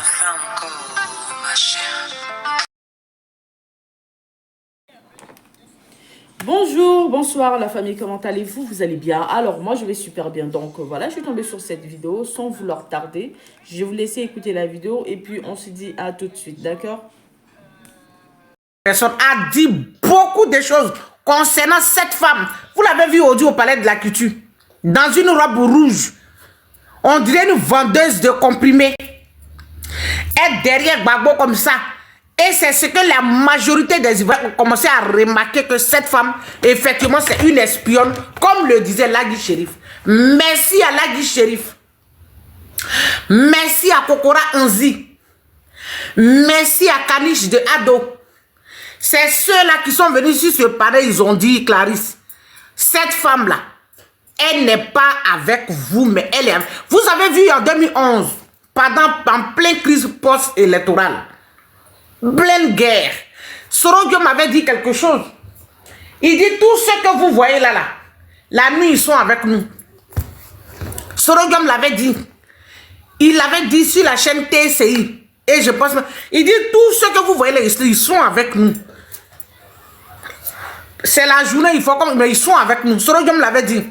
fait encore, ma chère. Bonjour, bonsoir la famille, comment allez-vous? Vous allez bien? Alors moi je vais super bien, donc voilà, je suis tombée sur cette vidéo sans vouloir tarder. Je vais vous laisser écouter la vidéo et puis on se dit à tout de suite, d'accord? Personne a dit beaucoup de choses concernant cette femme. Vous l'avez vu aujourd'hui au Palais de la Culture, dans une robe rouge. On dirait une vendeuse de comprimés. Elle derrière Gbagbo comme ça. Et c'est ce que la majorité des Ivoiriens ont commencé à remarquer, que cette femme, effectivement, c'est une espionne, comme le disait Lagui Chérif. Merci à Lagui Chérif. Merci à Kokora Anzi. Merci à Kanish de Ado. C'est ceux-là qui sont venus sur ce panel, ils ont dit, Clarisse, cette femme-là, elle n'est pas avec vous, mais elle est... Vous avez vu en 2011, en pleine crise post-électorale, pleine guerre, Soro m'avait dit quelque chose. Il dit, tout ce que vous voyez là, la nuit, ils sont avec nous. Soro l'avait dit. Il l'avait dit sur la chaîne TCI. Et je pense... Il dit, tout ce que vous voyez là, ils sont avec nous. C'est la journée, il faut comme... Mais ils sont avec nous. Soro l'avait dit.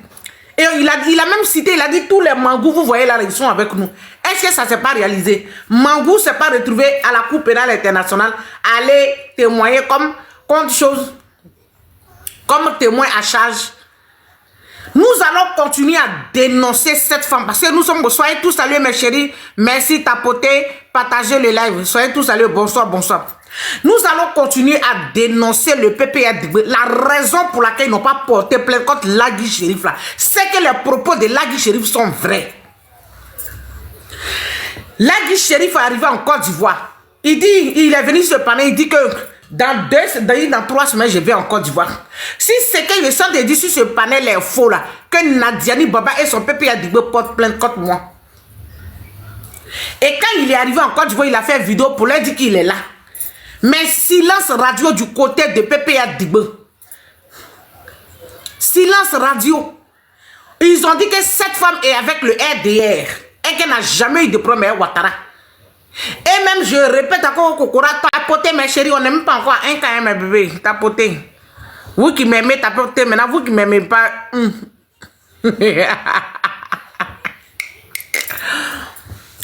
Et il a même cité, il a dit, tous les mangous, vous voyez là, ils sont avec nous. Est-ce que ça ne s'est pas réalisé? Mangou ne s'est pas retrouvé à la Cour pénale internationale, aller témoigner comme témoin à charge. Nous allons continuer à dénoncer cette femme, parce que nous sommes... Soyez tous salués, mes chéris. Merci, tapotez, partagez le live. Soyez tous salués, bonsoir, bonsoir. Nous allons continuer à dénoncer le PPA. La raison pour laquelle ils n'ont pas porté plainte contre Lagui Chérif, c'est que les propos de Lagui Chérif sont vrais. Lagui Chérif est arrivé en Côte d'Ivoire. Il dit, il est venu se parler, il dit que dans 3 semaines, je vais en Côte d'Ivoire. Si c'est que le sang de dire sur ce panel est faux là, que Nadiani Baba et son PPA portent plainte contre moi. Et quand il est arrivé en Côte d'Ivoire, il a fait une vidéo pour leur dire qu'il est là. Mais silence radio du côté de PPA Digbe. Silence radio. Ils ont dit que cette femme est avec le RDR et qu'elle n'a jamais eu de premier Ouattara. Et même, je répète encore, Kokora, tapoter, mes chéris, on n'aime pas encore un cas, mes bébés, tapoter. Vous qui m'aimez, tapoter, maintenant, vous qui m'aimez pas.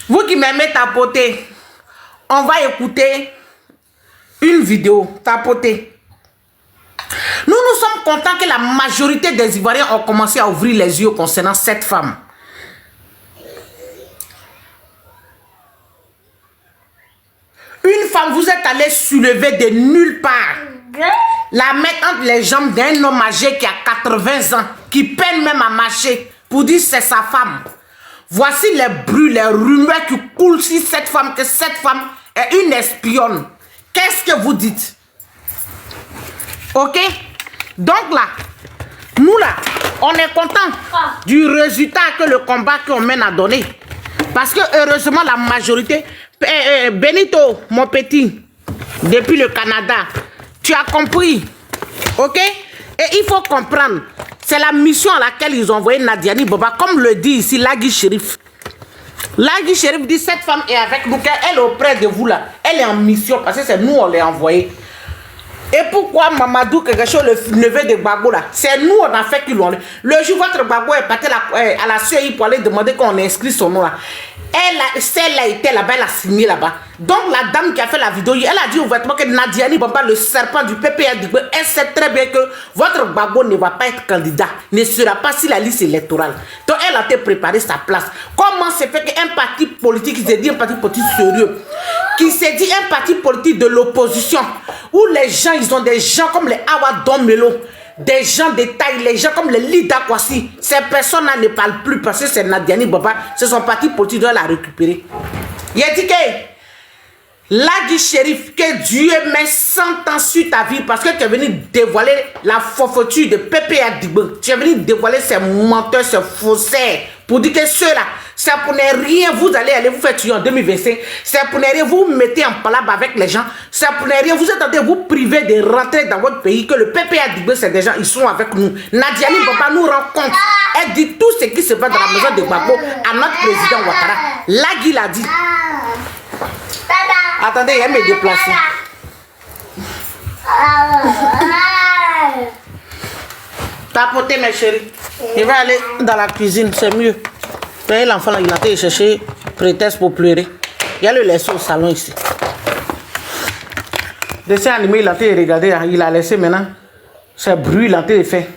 Vous qui m'aimez, tapoter. On va écouter une vidéo, tapoter. Nous sommes contents que la majorité des Ivoiriens ont commencé à ouvrir les yeux concernant cette femme. Une femme, vous êtes allé soulever de nulle part. La mettre entre les jambes d'un homme âgé qui a 80 ans, qui peine même à marcher, pour dire c'est sa femme. Voici les bruits, les rumeurs qui coulent sur cette femme, que cette femme est une espionne. Qu'est-ce que vous dites? Ok? Donc là, nous là, on est content du résultat que le combat qu'on mène a donné. Parce que heureusement, la majorité... Benito, mon petit, depuis le Canada, tu as compris, ok? Et il faut comprendre, c'est la mission à laquelle ils ont envoyé Nadiani Baba, comme le dit ici Lagui Chérif. Lagui Chérif dit, cette femme est avec nous, elle est auprès de vous là, elle est en mission, parce que c'est nous on l'a envoyé. Et pourquoi Mamadou quelque chose, le neveu de Gbagbo là, c'est nous on a fait qu'ils l'ont. Le jour où votre Gbagbo est parti à la CEI pour aller demander qu'on inscrit son nom là, celle a été là-bas, elle a signé là-bas. Donc la dame qui a fait la vidéo, elle a dit ouvertement que Nadiani Baba, le serpent du PPA, elle sait très bien que votre Gbagbo ne va pas être candidat, ne sera pas sur la liste électorale. Donc elle a été préparé sa place. Comment se fait qu'un parti politique, qui s'est dit un parti politique sérieux, qui s'est dit un parti politique de l'opposition, où les gens, ils ont des gens comme les Awa Domelo, des gens de taille, les gens comme les Lida Kwasi, ces personnes-là ne parlent plus parce que c'est Nadiani Baba, c'est son parti politique, doit la récupérer. Il a dit que Lagui Chérif, que Dieu met 100 ans sur ta vie parce que tu es venu dévoiler la forfaiture de PPA Digbe. Tu es venu dévoiler ces menteurs, ces faussaires, pour dire que ceux-là, c'est pour ne rien, vous allez vous faire tuer en 2025. C'est pour ne rien, vous mettez en palabre avec les gens. C'est pour ne rien, vous êtes en train de vous priver de rentrer dans votre pays, que le PPA Digbe, c'est des gens, ils sont avec nous. Nadiani Baba nous rend compte. Elle dit tout ce qui se passe dans la maison de Gbagbo à notre président Ouattara. Lagui l'a dit. Attendez, elle me déplacer. Tapotez mes chéris. Je vais aller dans la cuisine, c'est mieux. Voyez l'enfant là, il a été chercher prétexte pour pleurer. Il y a le laisser au salon ici. Dessin animé, il a été regardé, il a laissé maintenant. C'est bruit, il a été fait.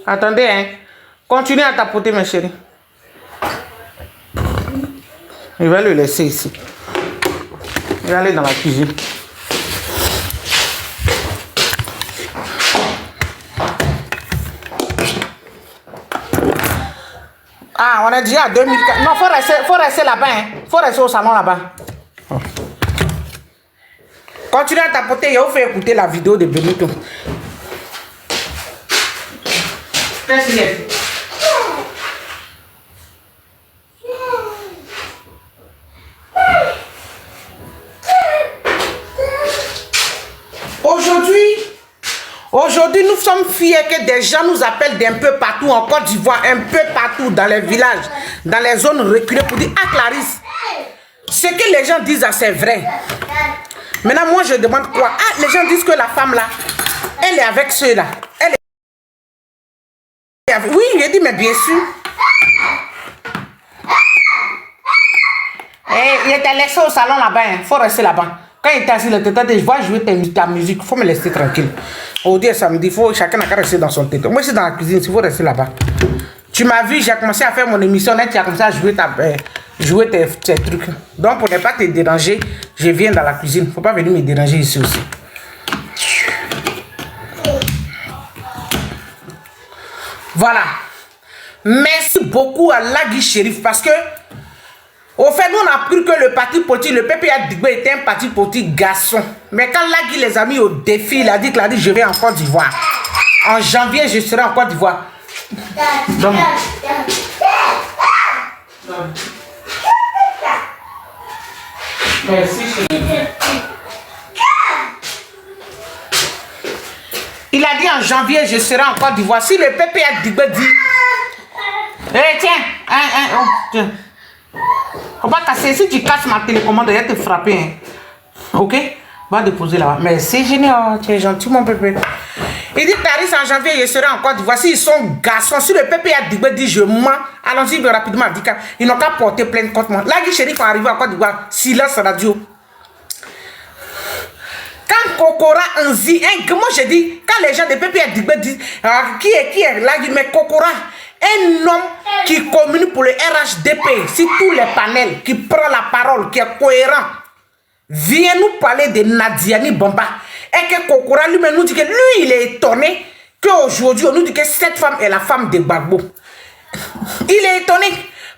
Attendez, hein. Continuez à tapoter mes chéris. Je vais le laisser ici. Je vais aller dans la cuisine. Ah, on est déjà à 2004. Non, faut rester là-bas. Hein. Faut rester au salon là-bas. Oh. Continuez à tapoter. Je vous fais écouter la vidéo de Benito. Qu'est-ce qu'il est? Aujourd'hui, nous sommes fiers que des gens nous appellent d'un peu partout en Côte d'Ivoire, un peu partout dans les villages, dans les zones reculées pour dire « Ah Clarisse, ce que les gens disent, c'est vrai. » Maintenant, moi, je demande quoi? Ah, les gens disent que la femme là, elle est avec ceux-là. Elle est avec... Oui, il dit, mais bien sûr. Et il était laissé au salon là-bas, il faut rester là-bas. Quand il était assis, le tête, je vois jouer ta musique, il faut me laisser tranquille. Aujourd'hui, samedi, chacun n'a qu'à rester dans son tête. Moi, je suis dans la cuisine, il faut rester là-bas. Tu m'as vu, j'ai commencé à faire mon émission, là, tu as commencé à jouer tes trucs. Donc, pour ne pas te déranger, je viens dans la cuisine. Il ne faut pas venir me déranger ici aussi. Voilà. Merci beaucoup à Lagui Chérif parce que au fait, nous, on a cru que le parti politique, le PPA Digbe était un parti politique garçon. Mais quand Lagui les a mis au défi, il a dit je vais en Côte d'Ivoire. En janvier, je serai en Côte d'Ivoire. Donc, merci. Il a dit en janvier, je serai en Côte d'Ivoire. Si le PPA Digbe dit, tiens. On va casser. Si tu casses ma télécommande, je vais te frapper. Hein. Ok? Va déposer là-bas. Merci, Junior. Tu es gentil, mon pépé. Il dit, Clarisse, en janvier, je serai en Côte d'Ivoire. S'ils sont garçons, si le pépé a dit, je mens, allons-y rapidement. Ils n'ont qu'à porter plainte contre moi. Lagui Chérif est arrivé en Côte d'Ivoire. Silence radio. Quand Kokora Anzi, moi je dis, quand les gens de pépé disent, qui est Lagui, mais Kokora, un homme qui communique pour le RHDP, si tous les panels, qui prend la parole, qui est cohérent, vient nous parler de Nadiani Bamba. Et que Kokora lui-même nous dit que lui, il est étonné qu'aujourd'hui, on nous dit que cette femme est la femme de Gbagbo. Il est étonné.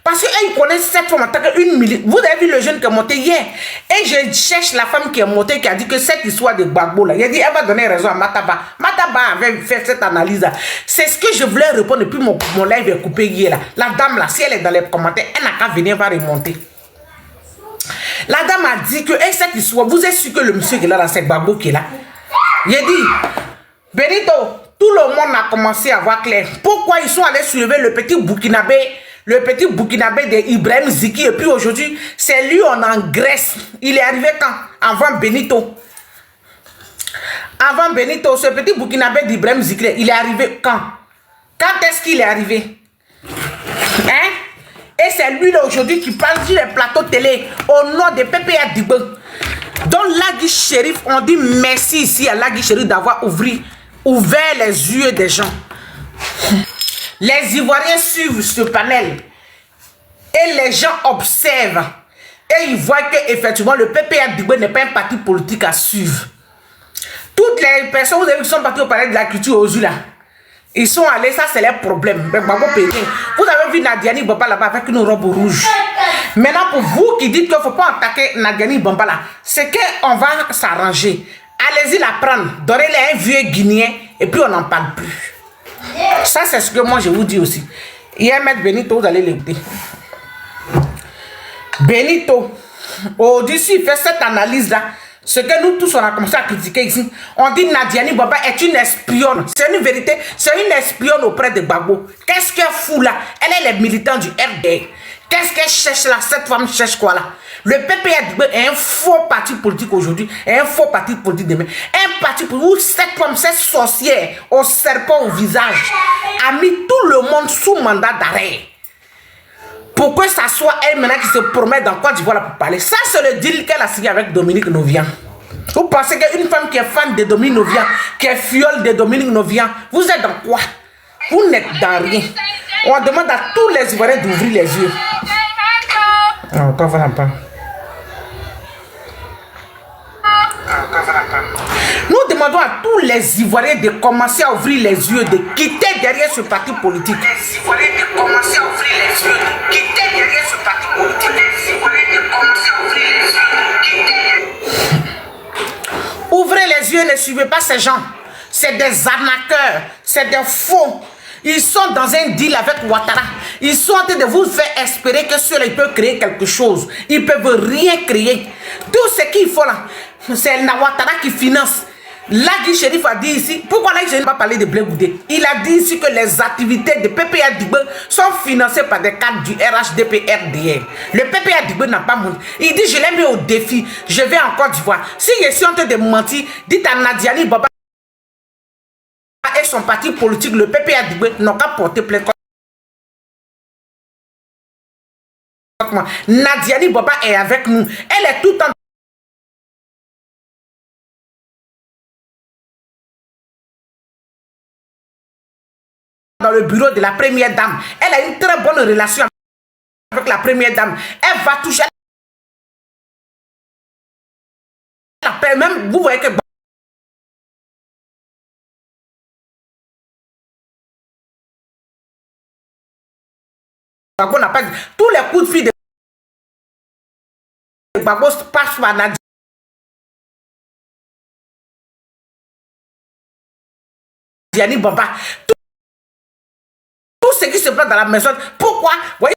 Parce qu'il connaît cette femme en tant qu'une militaire. Vous avez vu le jeune qui est monté hier. Et je cherche la femme qui est montée, qui a dit que cette histoire de Gbagbo là, il a dit elle va donner raison à Mataba. Mataba avait fait cette analyse là. C'est ce que je voulais répondre depuis mon live est coupé hier là. La dame là, si elle est dans les commentaires, elle n'a qu'à venir va remonter. La dame a dit que cette histoire, vous êtes sûr que le monsieur qui est là, c'est Gbagbo qui est là. Il a dit, Benito, tout le monde a commencé à voir clair. Pourquoi ils sont allés soulever le petit Burkinabé? Le petit Burkinabé d'Ibrahim Ziki. Et puis aujourd'hui, c'est lui, on en Grèce. Il est arrivé quand? Avant Benito. Avant Benito, ce petit Burkinabé d'Ibrahim Ziki, il est arrivé quand? Quand est-ce qu'il est arrivé? Hein? Et c'est lui là aujourd'hui qui parle sur les plateaux télé au nom de PPA Digbe. Donc Lagui Chérif, on dit merci ici à Lagui Chérif d'avoir ouvert les yeux des gens. Les Ivoiriens suivent ce panel et les gens observent et ils voient que effectivement le PPA Digbe n'est pas un parti politique à suivre. Toutes les personnes vous avez vu qui sont parties au palais de la culture aux yeux là, ils sont allés, ça c'est leur problème. Vous avez vu Nadiani Bamba là-bas avec une robe rouge. Maintenant pour vous qui dites qu'il ne faut pas attaquer Nadiani Bamba là, c'est qu'on va s'arranger. Allez-y la prendre, donnez-les un vieux Guinéen et puis on n'en parle plus. Ça, c'est ce que moi je vous dis aussi. Hier, Maître Benito, vous allez l'écouter. Benito, au-dessus, il fait cette analyse-là. Ce que nous tous, on a commencé à critiquer ici. On dit Nadiani Bamba est une espionne. C'est une vérité. C'est une espionne auprès de Gbagbo. Qu'est-ce qu'elle fout là? Elle est les militants du RD. Qu'est-ce qu'elle cherche là? Cette femme cherche quoi là? Le PPA est un faux parti politique aujourd'hui et un faux parti politique demain. Un parti politique où cette femme, cette sorcière au serpent au visage, a mis tout le monde sous mandat d'arrêt. Pour que ça soit elle maintenant qui se promet dans Côte d'Ivoire pour parler. Ça, c'est le deal qu'elle a signé avec Dominique Novian. Vous pensez qu'une femme qui est fan de Dominique Novian, qui est fiole de Dominique Novian, vous êtes dans quoi? Vous n'êtes dans rien. On demande à tous les Ivoiriens d'ouvrir les yeux. Non, t'en vas pas. Nous demandons à tous les Ivoiriens de commencer à ouvrir les yeux, de quitter derrière ce parti politique. Les Ivoiriens de commencer à ouvrir les yeux, de quitter derrière ce parti politique. Les Ivoiriens de commencer à ouvrir les yeux, de quitter. Ouvrez les yeux, ne suivez pas ces gens. C'est des arnaqueurs, c'est des faux. Ils sont dans un deal avec Ouattara. Ils sont en train de vous faire espérer que ceux-là peuvent créer quelque chose. Ils ne peuvent rien créer. Tout ce qu'il faut là, c'est Ouattara qui finance. Lagui Chérif a dit ici, pourquoi Lagui Chérif n'a pas parlé de Blé Goudé? Il a dit ici que les activités de PPA Dibé sont financées par des cadres du RHDP-RDR. Le PPA Dibé n'a pas monté. Il dit, je l'ai mis au défi, je vais en Côte d'Ivoire. Si je suis en train de mentir, dites à Nadiani Baba et son parti politique, le PPA Dibé, n'ont qu'à porter plainte. Nadiani Baba est avec nous. Elle est tout le temps dans le bureau de la première dame. Elle a une très bonne relation avec la première dame. Elle va toucher la paix. Même vous voyez que Gbagbo n'a pas dit. Tous les coups de fil de Gbagbo passent par Nadiani Baba. Tout ce qui se passe dans la maison, pourquoi? Voyez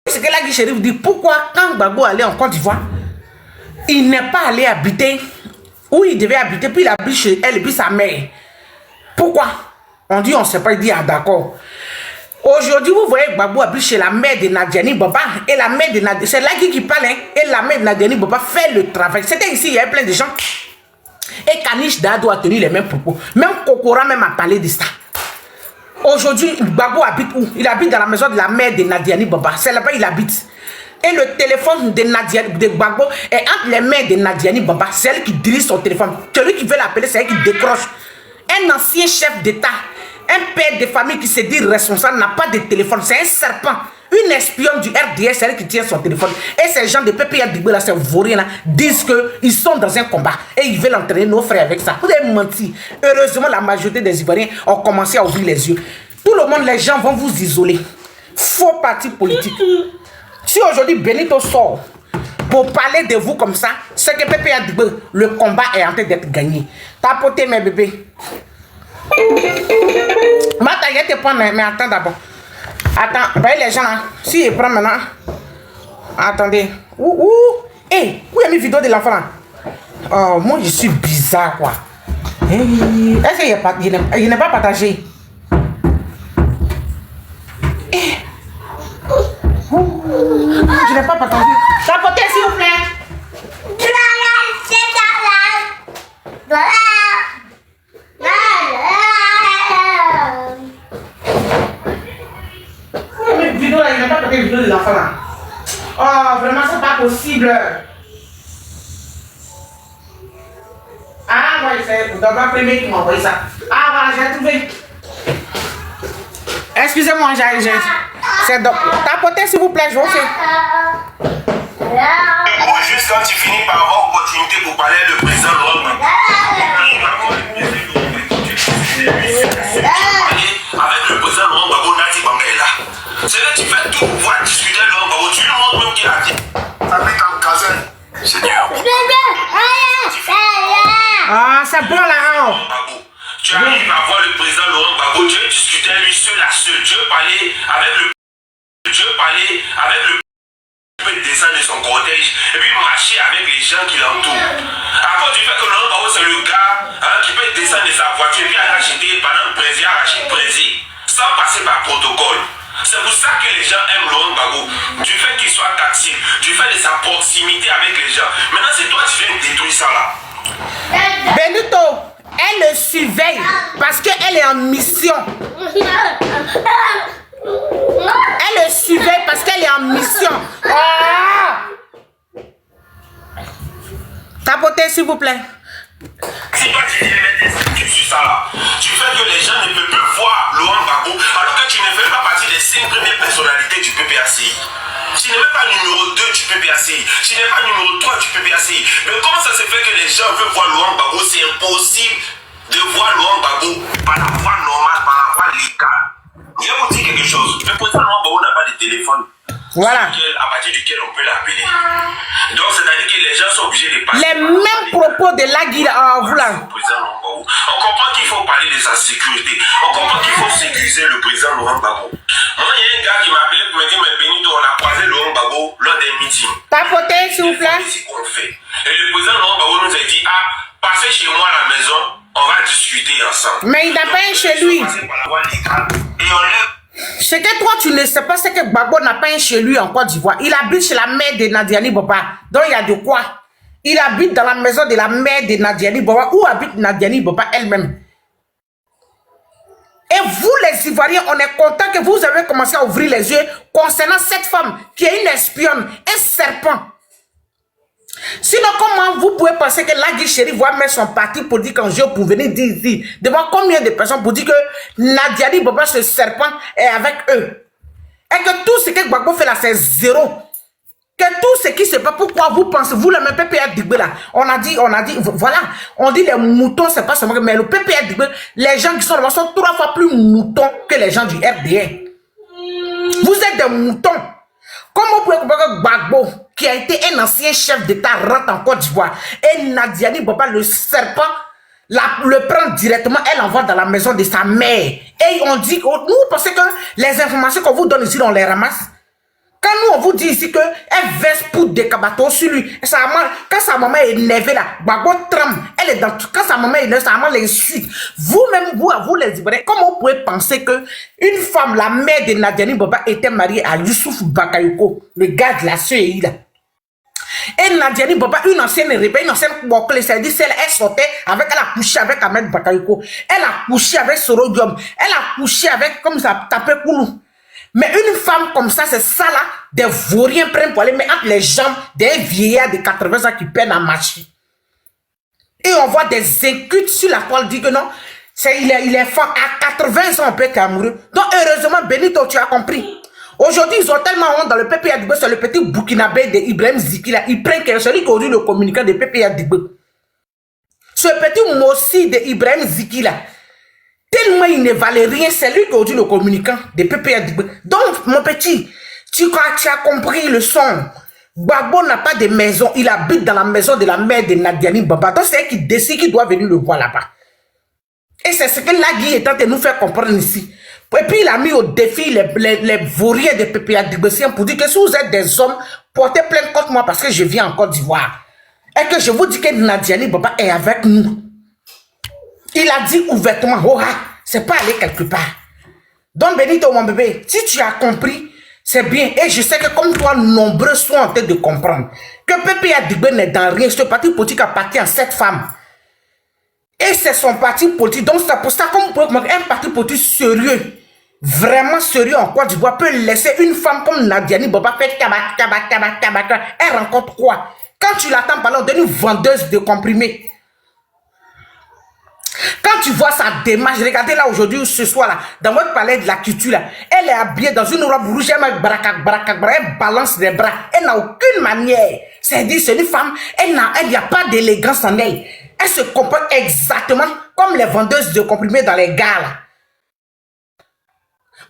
ce que Lagui Chérif dit. Pourquoi quand Gbagbo allait en Côte d'Ivoire, il n'est pas allé habiter où il devait habiter, puis il habite chez elle et puis sa mère? Pourquoi? On dit on ne sait pas, il dit ah d'accord. Aujourd'hui, vous voyez Gbagbo habite chez la mère de Nadiani Baba et la mère de Nadiani, c'est Lagui qui parle, hein, et la mère de Nadiani Baba fait le travail. C'était ici, il y avait plein de gens. Et Kanish Dado a tenu les mêmes propos. Même Kokora même a parlé de ça. Aujourd'hui, Gbagbo habite où? Il habite dans la maison de la mère de Nadiani Baba. C'est là-bas il habite. Et le téléphone de Gbagbo est entre les mains de Nadiani Baba. C'est elle qui dirige son téléphone. Celui qui veut l'appeler, c'est elle qui décroche. Un ancien chef d'État, un père de famille qui se dit responsable n'a pas de téléphone. C'est un serpent. Une espionne du RDS, c'est elle qui tient son téléphone. Et ces gens de PPA Dibé, là, ces vauriens là, disent qu'ils sont dans un combat. Et ils veulent entraîner nos frères avec ça. Vous avez menti. Heureusement, la majorité des Ivoiriens ont commencé à ouvrir les yeux. Tout le monde, les gens vont vous isoler. Faux parti politique. Si aujourd'hui Benito sort pour parler de vous comme ça, c'est que PPA Dibé, le combat est en train d'être gagné. Tapotez mes bébés. Maintenant, je te prends, mais attends d'abord. Attends, voyez les gens là. Si je prends maintenant. Attendez. Hey, où est mes vidéos de l'enfant là? Oh, moi je suis bizarre quoi. Hey, est-ce qu'il n'est pas partagé? Hey. Je n'ai pas partagé. Tapotez s'il vous plaît. Vidéo là, il n'a pas partagé la vidéo de l'enfant là. Oh, vraiment, c'est pas possible. Ah, ouais, c'est dans ma première qui m'a envoyé ça. Ah, voilà, j'ai trouvé. Excusez-moi, j'ai. C'est donc. Tapotez s'il vous plaît, je vous fais. Moi, juste quand tu finis par avoir opportunité pour parler de président Laurent Gbagbo. Avec le président Laurent Gbagbo, Nati Banga est là. C'est là que tu fais tout pour pouvoir discuter de Laurent Gbagbo. Tu lui montres même qu'il a dit. Habite en Kazan. Seigneur. Ah, c'est bon là, hein. Tu arrives à voir le président Laurent Gbagbo, tu veux discuter avec lui seul à seul. Tu veux parler avec le. Tu veux parler avec le. Peut descendre de son cortège et puis marcher avec les gens qui l'entourent. À cause du fait que Laurent Gbagbo c'est le gars qui peut descendre de sa voiture et puis aller acheter pendant le président, arracher le président sans passer par protocole. C'est pour ça que les gens aiment Laurent Gbagbo. Du fait qu'il soit tactile, du fait de sa proximité avec les gens. Maintenant, c'est toi qui viens détruire ça là. Benito, elle le surveille parce qu'elle est en mission. Elle le surveille parce qu'elle est en mission. Oh! Tapotez, s'il vous plaît. Si toi tu viens mettre des statuts sur ça là, tu fais que les gens ne peuvent plus voir Laurent Gbagbo alors que tu ne fais pas partie des 5 premières personnalités du PPACI. Tu n'es même pas numéro 2 du PPACI. Tu n'es pas numéro 3 du PPACI. Mais comment ça se fait que les gens veulent voir Laurent Gbagbo? C'est impossible de voir Laurent Gbagbo par la voie normale, par la voie légale. Je vais vous dire quelque chose. Le président Laurent Gbagbo n'a pas de téléphone. Voilà. À partir duquel on peut l'appeler. Donc, c'est-à-dire que les gens sont obligés de passer. Les mêmes propos de Lagui, on comprend qu'il faut parler de sa sécurité. On comprend qu'il faut sécuriser le président Laurent Gbagbo. Moi, il y a un gars qui m'a appelé pour me dire, mais Benito, on a croisé Laurent Gbagbo lors des meetings. Tapotez, s'il vous plaît. C'est qu'on fait. Et le président Laurent Gbagbo nous a dit, passez chez moi à la maison, on va discuter ensemble. Mais il n'a pas un chez lui. Et on lève. Ce que toi tu ne sais pas, c'est que Gbagbo n'a pas un chez lui en Côte d'Ivoire. Il habite chez la mère de Nadiani Boba. Donc il y a de quoi. Il habite dans la maison de la mère de Nadiani Boba. Où habite Nadiani Boba elle-même. Et vous les Ivoiriens, on est content que vous avez commencé à ouvrir les yeux concernant cette femme qui est une espionne, un serpent. Sinon, comment vous pouvez penser que Lagui Chéri va mettre son parti politique en jeu pour venir dire ici, devant combien de personnes pour dire que Nadiani Boba, ce serpent, est avec eux? Et que tout ce que Gbagbo fait là, c'est zéro. Que tout ce qui se passe, pourquoi vous pensez, vous le même PPA Digbe là, on a dit, voilà, on dit les moutons, c'est pas seulement, mais le PPA Digbe, les gens qui sont là sont 3 fois plus moutons que les gens du RDR. Vous êtes des moutons. Comment vous pouvez comprendre que Gbagbo, qui a été un ancien chef d'État, rentre en Côte d'Ivoire et Nadiani Boba, le serpent, le prend directement, elle l'envoie dans la maison de sa mère. Et on dit, nous pensez que les informations qu'on vous donne ici, on les ramasse. Quand nous on vous dit ici que elle verse poudre de cabato sur lui, quand sa maman est énervée là, Gbagbo tremble, elle est dans tout. Quand sa maman est énervée, sa maman l'insulte. Vous-même, vous les Ivoiriens, comment vous pouvez penser que une femme, la mère de Nadiani Boba, était mariée à Youssouf Bakayoko, le gars de la CEI là. Et Nadiani Boba, une ancienne rebelle, une ancienne boucle, c'est-à-dire elle sortait avec, elle a couché avec Ahmed Bakayoko, elle a couché avec Sorodium, elle a couché avec, comme ça, tapé Koulou. Mais une femme comme ça, c'est ça là, des vauriens prennent pour aller mettre entre les jambes des vieillards de 80 ans qui peinent à marcher. Et on voit des incultes sur la toile, dit que non, il est fort, à 80 ans on peut être amoureux. Donc heureusement, Benito, tu as compris. Aujourd'hui, ils ont tellement honte dans le PPA Digbe, c'est le petit Burkinabé de Ibrahim Ziki là, il prend celui qui a dit le communicant de PPA Digbe. Ce petit Mossi de Ibrahim Ziki là, tellement il ne valait rien, c'est lui qui a dit le communicant de PPA Digbe. Donc, mon petit, tu as compris le son. Gbagbo n'a pas de maison, il habite dans la maison de la mère de Nadiani Boba. Donc, c'est elle qui décide qu'il doit venir le voir là-bas. Et c'est ce que Lagui est en train de nous faire comprendre ici. Et puis, il a mis au défi les vauriens de PPA Digbe pour dire que si vous êtes des hommes, portez plainte contre moi parce que je viens en Côte d'Ivoire. Et que je vous dis que Nadiani Boba est avec nous. Il a dit ouvertement, oh, c'est pas aller quelque part. Donc, Benito, mon bébé, si tu as compris, c'est bien. Et je sais que comme toi, nombreux sont en train de comprendre que PPA Digbe n'est dans rien. Ce parti politique appartient à cette femme. Et c'est son parti politique. Donc, c'est pour ça qu'un parti politique sérieux, vraiment sérieux en Côte d'Ivoire, peut laisser une femme comme Nadiani Boba faire tabak. Elle rencontre quoi? Quand tu l'attends parler d'une vendeuse de comprimés. Quand tu vois sa démarche, regardez là aujourd'hui, ce soir là, dans votre palais de la culture là, elle est habillée dans une robe rouge, elle balance des bras, elle n'a aucune manière. C'est-à-dire, c'est une femme, elle n'y a pas d'élégance en elle. Elle se comporte exactement comme les vendeuses de comprimés dans les gares là.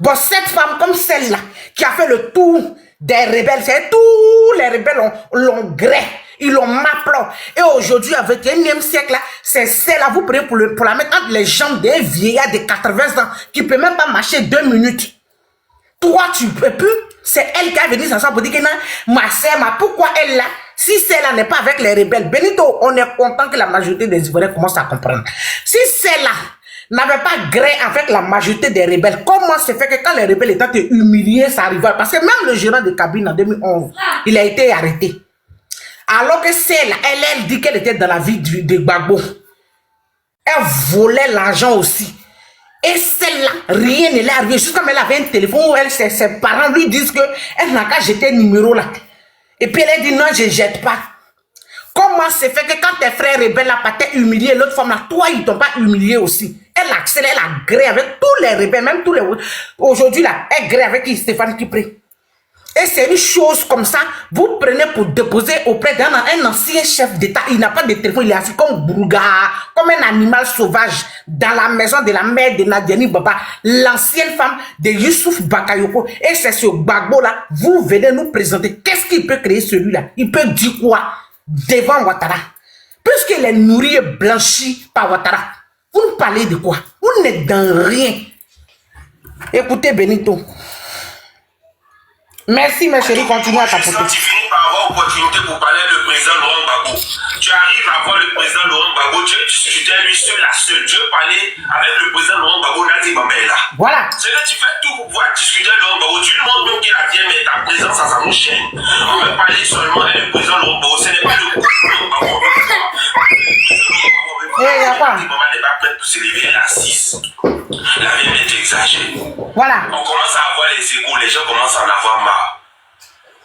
Bon, cette femme comme celle-là, qui a fait le tour des rebelles, c'est tous les rebelles l'ont gré. Ils l'ont mappelé. Et aujourd'hui, avec le 21e siècle, c'est celle-là, vous prenez pour la mettre entre les jambes des vieillards de 80 ans qui ne peut même pas marcher 2 minutes. Toi, tu ne peux plus. C'est elle qui a venu s'asseoir pour dire que non, ma sœur, pourquoi elle là? Si celle-là n'est pas avec les rebelles, Benito, on est content que la majorité des Ivoiriens commencent à comprendre. Si celle-là n'avait pas gré avec la majorité des rebelles. Comment se fait que quand les rebelles étaient humiliés, ça arrivait? Parce que même le gérant de cabine en 2011, il a été arrêté. Alors que celle-là, elle dit qu'elle était dans la vie de Gbagbo. Elle volait l'argent aussi. Et celle-là, rien ne l'est arrivé. Juste comme elle avait un téléphone où ses parents lui disent qu'elle n'a qu'à jeter un numéro là. Et puis elle a dit non, je ne jette pas. Comment se fait que quand tes frères rebelles là t'ont humilié, l'autre femme là, toi, ils t'ont pas humilié aussi? Elle accélère, elle a gré avec tous les rebelles, même tous les... Aujourd'hui là, elle gré avec qui? Stéphane Kipré. Et c'est une chose comme ça, vous prenez pour déposer auprès d'un ancien chef d'État. Il n'a pas de téléphone, il est assis comme Bourouga, comme un animal sauvage dans la maison de la mère de Nadiani Baba, l'ancienne femme de Youssouf Bakayoko. Et c'est ce Gbagbo là, vous venez nous présenter. Qu'est-ce qu'il peut créer celui-là? Il peut dire quoi devant Ouattara? Puisqu'il est nourri et blanchi par Ouattara, vous nous parlez de quoi? Vous n'êtes dans rien. Écoutez Benito. Merci mes chéris, continue à tapoter. Tu finis par avoir l'opportunité pour parler du président Laurent Gbagbo. Tu arrives à voir le président Laurent Gbagbo, tu discutais lui seul à seul. Tu veux parler avec le président Laurent Gbagbo, Nati Bambela. Voilà. C'est là que tu fais tout pour pouvoir discuter avec Laurent Gbagbo. Tu lui montres même qu'il a bien, mais ta présence, ça nous gêne. On veut parler seulement avec le président Laurent Gbagbo. Ce n'est pas le président Laurent Gbagbo. Il n'y a pas. Maman n'est pas prête pour se lever, elle assise. La vie est exagérée. Voilà. On commence à avoir les échos, les gens commencent à en avoir marre.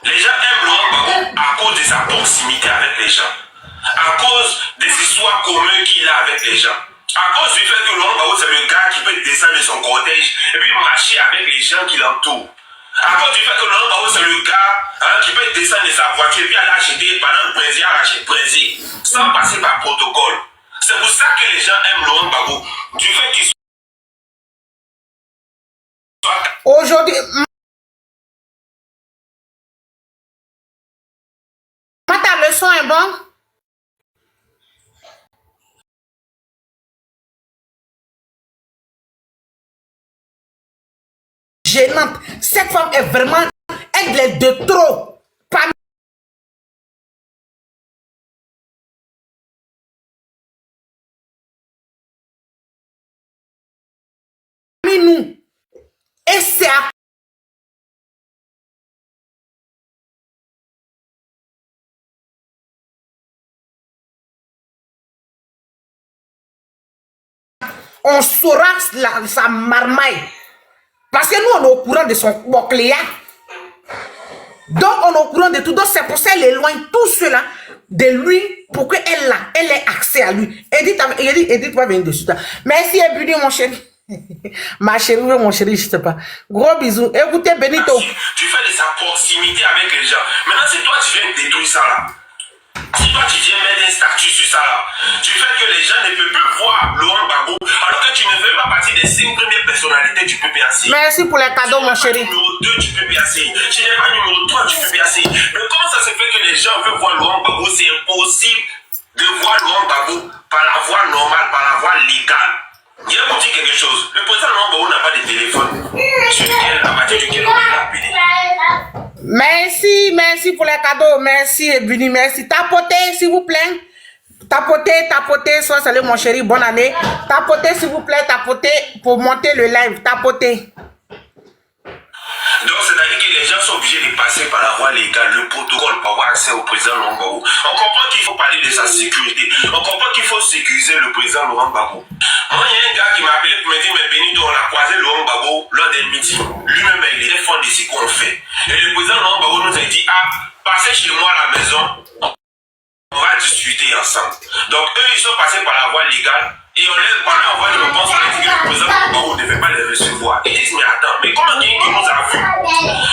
Les gens aiment Laurent Gbagbo à cause de sa proximité avec les gens, à cause des histoires communes qu'il a avec les gens, à cause du fait que Laurent Gbagbo c'est le gars qui peut descendre de son cortège et puis marcher avec les gens qui l'entourent. À cause du fait que Laurent Gbagbo c'est le gars qui peut descendre de sa voiture et puis aller acheter pendant le brésil, acheter brésil, sans passer par protocole. C'est pour ça que les gens aiment Laurent Gbagbo. Du fait qu'il soit... Aujourd'hui, ta leçon est bonne? Gênante. Cette femme est vraiment, elle est de trop. Parmi nous. Et c'est à on saura sa marmaille. Parce que nous, on est au courant de son bouclier. Donc, on est au courant de tout. Donc, c'est pour ça qu'elle éloigne tout cela de lui pour qu'elle ait accès à lui. Edith va venir dessus. Merci, Ebuni, mon chéri. Ma chérie, mon chéri, je sais pas. Gros bisous. Écoutez, Benito. Tu fais de sa proximité avec les gens. Maintenant, si toi, tu viens détruire ça là, si toi, tu viens mettre un statut sur ça là, tu fais que les gens ne peuvent plus voir Laurent Gbagbo, alors que tu ne fais pas partie des 5 premières personnalités du PPAC. Merci pour les cadeaux, mon chéri. Numéro 2 du PPAC. Tu n'es pas numéro 3 du PPAC. Mais comment ça se fait que les gens veulent voir Laurent Gbagbo? C'est impossible de voir Laurent Gbagbo par la voie normale, par la voie légale. Je vais vous dire quelque chose. Le président Laurent Gbagbo n'a pas de téléphone sur lequel, à partir duquel on peut l'appeler. Merci pour les cadeaux. Merci, Ebuni, merci. Tapotez, s'il vous plaît. Tapotez. Sois salut, mon chéri. Bonne année. Tapotez, s'il vous plaît. Tapotez pour monter le live. Tapotez. Donc, c'est-à-dire que les gens sont obligés de passer par la voie légale, le protocole pour avoir accès au président Laurent Gbagbo. On comprend qu'il faut parler de sa sécurité. On comprend qu'il faut sécuriser le président Laurent Gbagbo. Moi, il y a un gars qui m'a appelé pour me dire, mais Benito, on a croisé Laurent Gbagbo lors des meetings. Lui-même, il était fond de ce qu'on fait. Et le président Laurent Gbagbo nous a dit, passez chez moi à la maison, on va discuter ensemble. Donc, eux, ils sont passés par la voie légale. Et on a envoyé une réponse, on a dit que le président Gbagbo ne devait pas les recevoir. Ils disent, mais attends, mais comment quelqu'un qui nous a vus,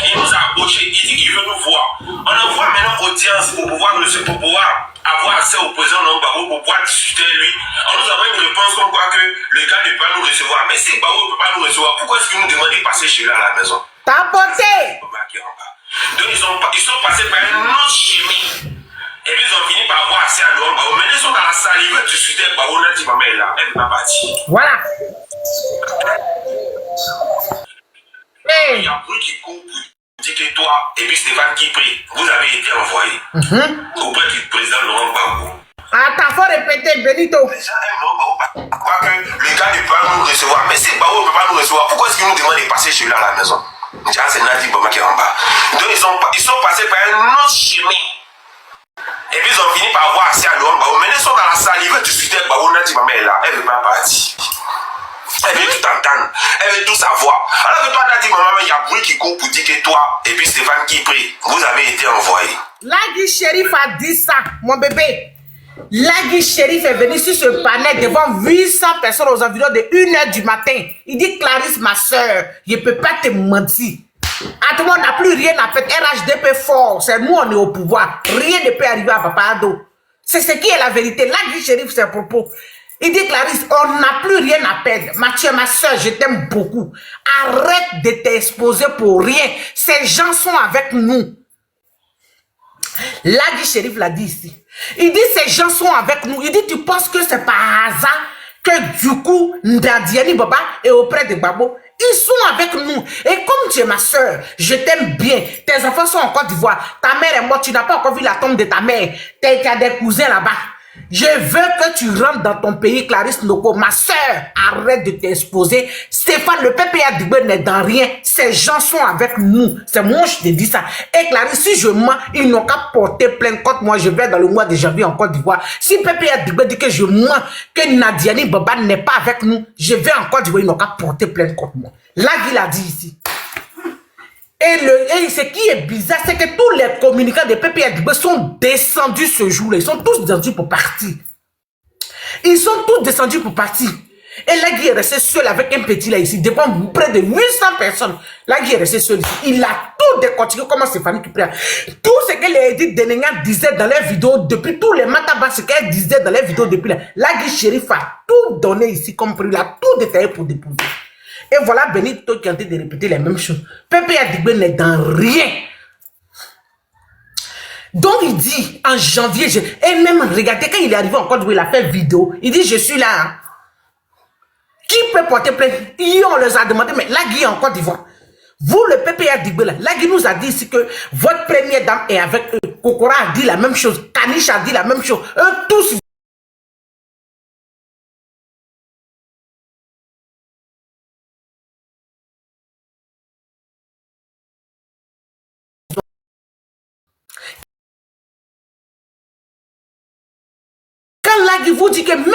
il nous a approché, il dit qu'il veut nous voir. On envoie maintenant audience pour pouvoir avoir accès au président Gbagbo, pour pouvoir discuter avec lui. On nous envoie une réponse comme quoi que le gars ne peut pas nous recevoir. Mais si Gbagbo ne peut pas nous recevoir, pourquoi est-ce qu'il nous demande de passer chez lui à la maison? Tapotez. Donc ils sont passés par un autre chemin. Et puis ils ont fini par avoir accès à Laurent Gbagbo. Maintenant ils sont dans la salle, ils veulent discuter avec Gbagbo, on a dit, maman est là, elle n'est pas partie. Voilà. Il y a un bruit qui court pour dire que toi et puis Stéphane Kipré, vous avez été envoyés auprès du président Laurent Gbagbo. Attends, faut répéter, Benito. Les gens aiment croire que le gars ne peut pas nous recevoir. Mais si Bao ne peut pas nous recevoir, pourquoi est-ce qu'il nous demande de passer chez lui à la maison? Déjà, c'est Nadi Boma qui est en bas. Donc, ils sont passés par un autre chemin. Et puis, ils ont fini par avoir accès à Laurent Bao. Maintenant, ils sont dans la salle, ils veulent discuter avec Bao. Nadi Boma est là, elle ne veut pas partir. Elle veut tout entendre, elle veut tout savoir. Alors que toi, Nadi Boma, il y a bruit qui court pour dire que toi, et puis Stéphane qui prie, vous avez été envoyés. Lagui Shérif a dit ça, mon bébé. Lagui Shérif est venu sur ce panel devant 800 personnes aux environs de 1h du matin. Il dit, Clarisse, ma soeur, je ne peux pas te mentir. À tout le monde n'a plus rien à faire. RHDP fort, c'est nous, on est au pouvoir. Rien ne peut arriver à Papa Ado. C'est ce qui est la vérité. Lagui Shérif, c'est à propos. Il dit, Clarisse, on n'a plus rien à perdre. Mathieu, ma soeur, je t'aime beaucoup. Arrête de t'exposer pour rien. Ces gens sont avec nous. Lagui Shérif l'a dit ici. Il dit, ces gens sont avec nous. Il dit, tu penses que c'est par hasard que du coup, Ndadiani Baba est auprès de Babo? Ils sont avec nous. Et comme tu es ma soeur, je t'aime bien. Tes enfants sont en Côte d'Ivoire. Ta mère est morte. Tu n'as pas encore vu la tombe de ta mère. Tu as des cousins là-bas. Je veux que tu rentres dans ton pays, Clarisse Noko. Ma soeur, arrête de t'exposer. Stéphane, le PPA Dibé n'est dans rien. Ces gens sont avec nous. C'est moi, je te dis ça. Et Clarisse, si je mens, ils n'ont qu'à porter plainte contre moi. Je vais dans le mois de janvier en Côte d'Ivoire. Si PPA Dibé dit que je mens, que Nadiani Baba n'est pas avec nous, je vais en Côte d'Ivoire. Ils n'ont qu'à porter plainte contre moi. Là, il a dit ici. Et ce qui est bizarre, c'est que tous les communicants de PPA sont descendus ce jour-là. Ils sont tous descendus pour partir. Ils sont tous descendus pour partir. Et là, il est resté seul avec un petit là ici, devant près de 800 personnes. Là, il est resté seul ici. Il a tout décortiqué, comment Stéphanie qui prie. Tout ce que les Edith Denenga disaient dans les vidéos, depuis tous les matabas, ce qu'elle disait dans les vidéos depuis là. Là, Guy Shérif a tout donné ici, comme il a tout détaillé pour déposer. Et voilà Benito qui est en train de répéter les mêmes choses. PPA Dibé n'est dans rien. Donc il dit en janvier, et même regardez quand il est arrivé en Côte d'Ivoire, il a fait vidéo. Il dit je suis là. Hein. Qui peut porter plainte? On les a demandé, mais là Guy est en Côte d'Ivoire. Vous le PPA Dibé là, Guy nous a dit ici que votre première dame est avec eux. Kokora a dit la même chose. Kanish a dit la même chose. Eux tous. Lagui vous dit que même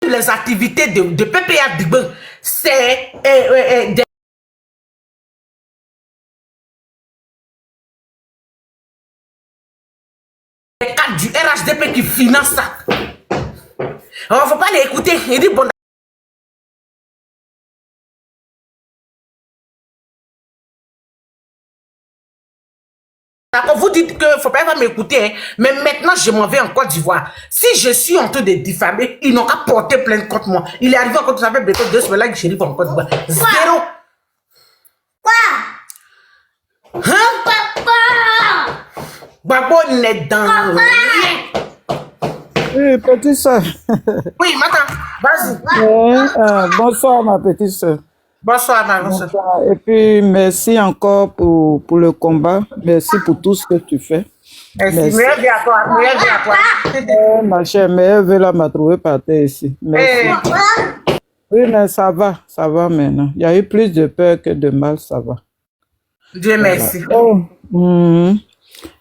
les activités de PPA Dibé, c'est des cadres du RHDP qui financent ça. On ne faut pas les écouter. Il dit bon. D'accord, vous dites qu'il ne faut pas m'écouter, hein, mais maintenant je m'en vais en Côte d'Ivoire. Si je suis en train de diffamer, ils n'ont qu'à porter plainte contre moi. Il est arrivé en Côte d'Ivoire, ça fait bientôt 2 semaines là que je suis en Côte d'Ivoire. Zéro. Quoi? Hein? Papa! Babo n'est dans rien. Oui, petite soeur. Oui, maintenant, vas-y. Bonsoir, ma petite soeur. Bonsoir, ma soeur. Bonsoir. Et puis, merci encore pour le combat. Merci pour tout ce que tu fais. Merci. Meilleur vie à toi. Meilleur vie à toi. Ma chère, meilleure vie là m'a trouvé par terre ici. Merci. Oui, mais ça va maintenant. Il y a eu plus de peur que de mal, ça va. Dieu merci. Oh,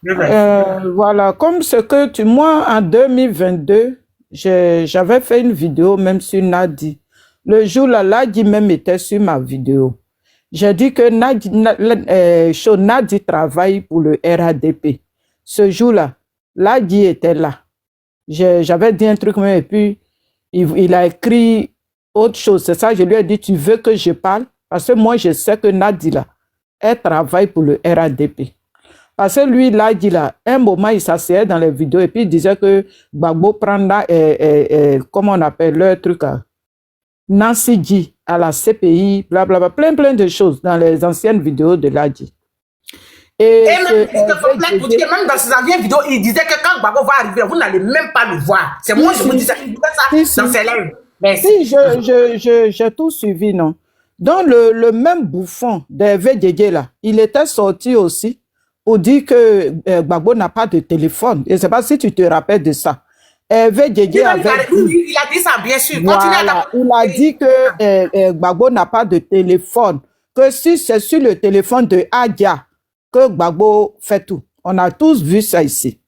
Dieu merci. voilà, comme ce que moi, en 2022, j'avais fait une vidéo même sur Nadi. Le jour là, Nadi même était sur ma vidéo. J'ai dit que Nadi travaille pour le RADP. Ce jour-là, Nadi était là. J'avais dit un truc, mais et puis il a écrit autre chose. C'est ça, je lui ai dit, tu veux que je parle? Parce que moi, je sais que Nadi là, elle travaille pour le RADP. Parce que lui, Nadi là, un moment, il s'asseyait dans les vidéos et puis il disait que Gbagbo prendra, comment on appelle leur truc là, Nancy dit à la CPI, blablabla, plein de choses dans les anciennes vidéos de Nadi. Et même dans ses anciennes vidéos, il disait que quand Gbagbo va arriver, vous n'allez même pas le voir. C'est moi, je vous dis ça. Il disait ça dans ses lèvres. Si, j'ai tout suivi, non. Donc, le même bouffon d'Hervé Djedje là, il était sorti aussi pour dire que Gbagbo n'a pas de téléphone. Je ne sais pas si tu te rappelles de ça. Hervé Djedje avait Oui, il a dit ça, bien sûr. voilà, il a dit que Gbagbo n'a pas de téléphone. Que si c'est sur le téléphone de Adia que Gbagbo fait tout. On a tous vu ça ici.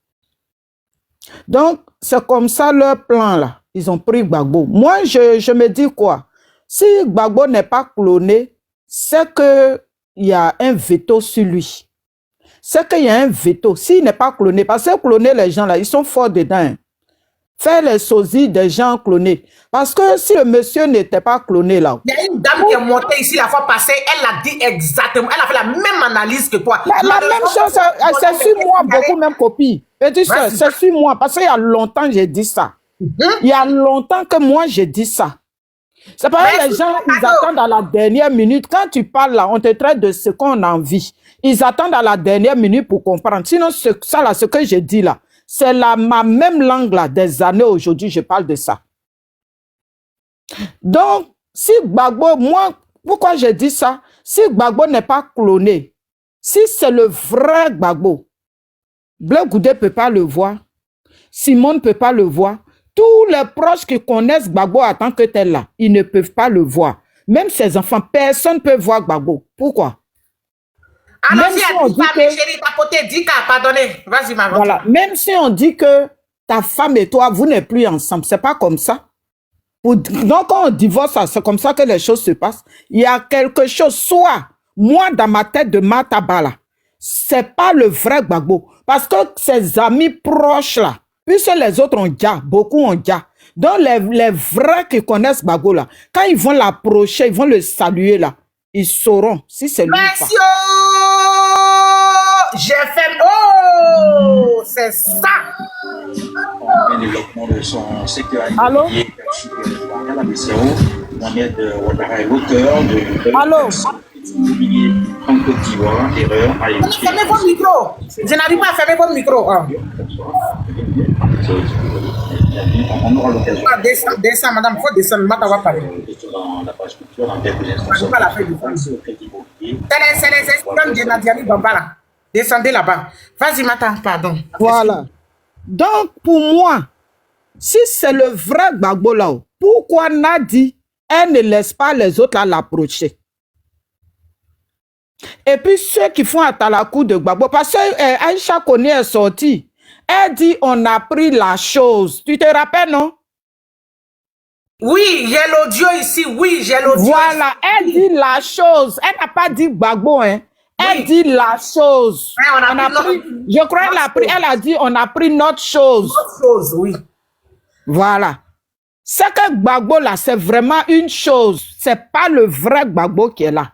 Donc, c'est comme ça leur plan là. Ils ont pris Gbagbo. Moi, je me dis quoi? Si Gbagbo n'est pas cloné, c'est qu'il y a un veto sur lui. C'est qu'il y a un veto. S'il n'est pas cloné, parce que cloner les gens là, ils sont forts dedans. Hein. Faire les sosies des gens clonés. Parce que si le monsieur n'était pas cloné là. Il y a une dame qui est montée ici la fois passée, elle a dit exactement, elle a fait la même analyse que toi. La même chose, c'est sur moi, beaucoup même copie. C'est sur moi, parce qu'il y a longtemps j'ai dit ça. Il y a longtemps que moi j'ai dit ça. C'est pas les gens, ils attendent à la dernière minute. Quand tu parles là, on te traite de ce qu'on a envie. Ils attendent à la dernière minute pour comprendre. Sinon, ça là, ce que j'ai dit là, c'est ma même langue là, des années aujourd'hui, je parle de ça. Donc, si Gbagbo, moi, pourquoi j'ai dit ça? Si Gbagbo n'est pas cloné, si c'est le vrai Gbagbo, Blé Goudé ne peut pas le voir, Simone ne peut pas le voir, tous les proches qui connaissent Gbagbo en tant que tel là, ils ne peuvent pas le voir. Même ses enfants, personne ne peut voir Gbagbo. Pourquoi? Alors, si elle dit pas, mes chéris, ta pote dit qu'à pardonner. Vas-y, ma voilà. Même si on dit que ta femme et toi, vous n'êtes plus ensemble, c'est pas comme ça. Donc, quand on divorce, c'est comme ça que les choses se passent. Il y a quelque chose, soit, moi, dans ma tête de Matabala, c'est pas le vrai Gbagbo. Parce que ses amis proches, là, puisque les autres ont déjà, beaucoup ont déjà. Donc, les vrais qui connaissent Gbagbo, là, quand ils vont l'approcher, ils vont le saluer, là, ils sauront si c'est lui ou pas. J'ai fait... Oh, c'est ça. Le développement de son secteur Allô? Mohamed Ouattara est l'auteur de... Allô? En Côte d'Ivoire, erreur à éviter. Fermez votre micro. Je n'arrive pas à fermer votre micro. On aura l'occasion. Descends, madame, il faut descendre. Mata va parler. Dans la page culture, dans quelques instants. Je ne vais pas la faire du tout. C'est les esprits de Nadiani Bambala. Descendez là-bas. Vas-y, Mata, pardon. Voilà. Donc, pour moi, si c'est le vrai Gbagbo là, pourquoi Nadi, elle ne laisse pas les autres l'approcher? Et puis, ceux qui font Atalakou de Gbagbo, parce que Aïcha Kone est sortie, elle dit on a pris la chose. Tu te rappelles, non? Oui, j'ai l'audio ici. Oui, j'ai l'audio. Voilà, elle dit la chose. Elle n'a pas dit Gbagbo, hein. Elle dit la chose. Ouais, on a pris, je crois elle a dit on a pris notre chose. Notre chose, oui. Voilà. C'est que Gbagbo là, c'est vraiment une chose. C'est pas le vrai Gbagbo qui est là.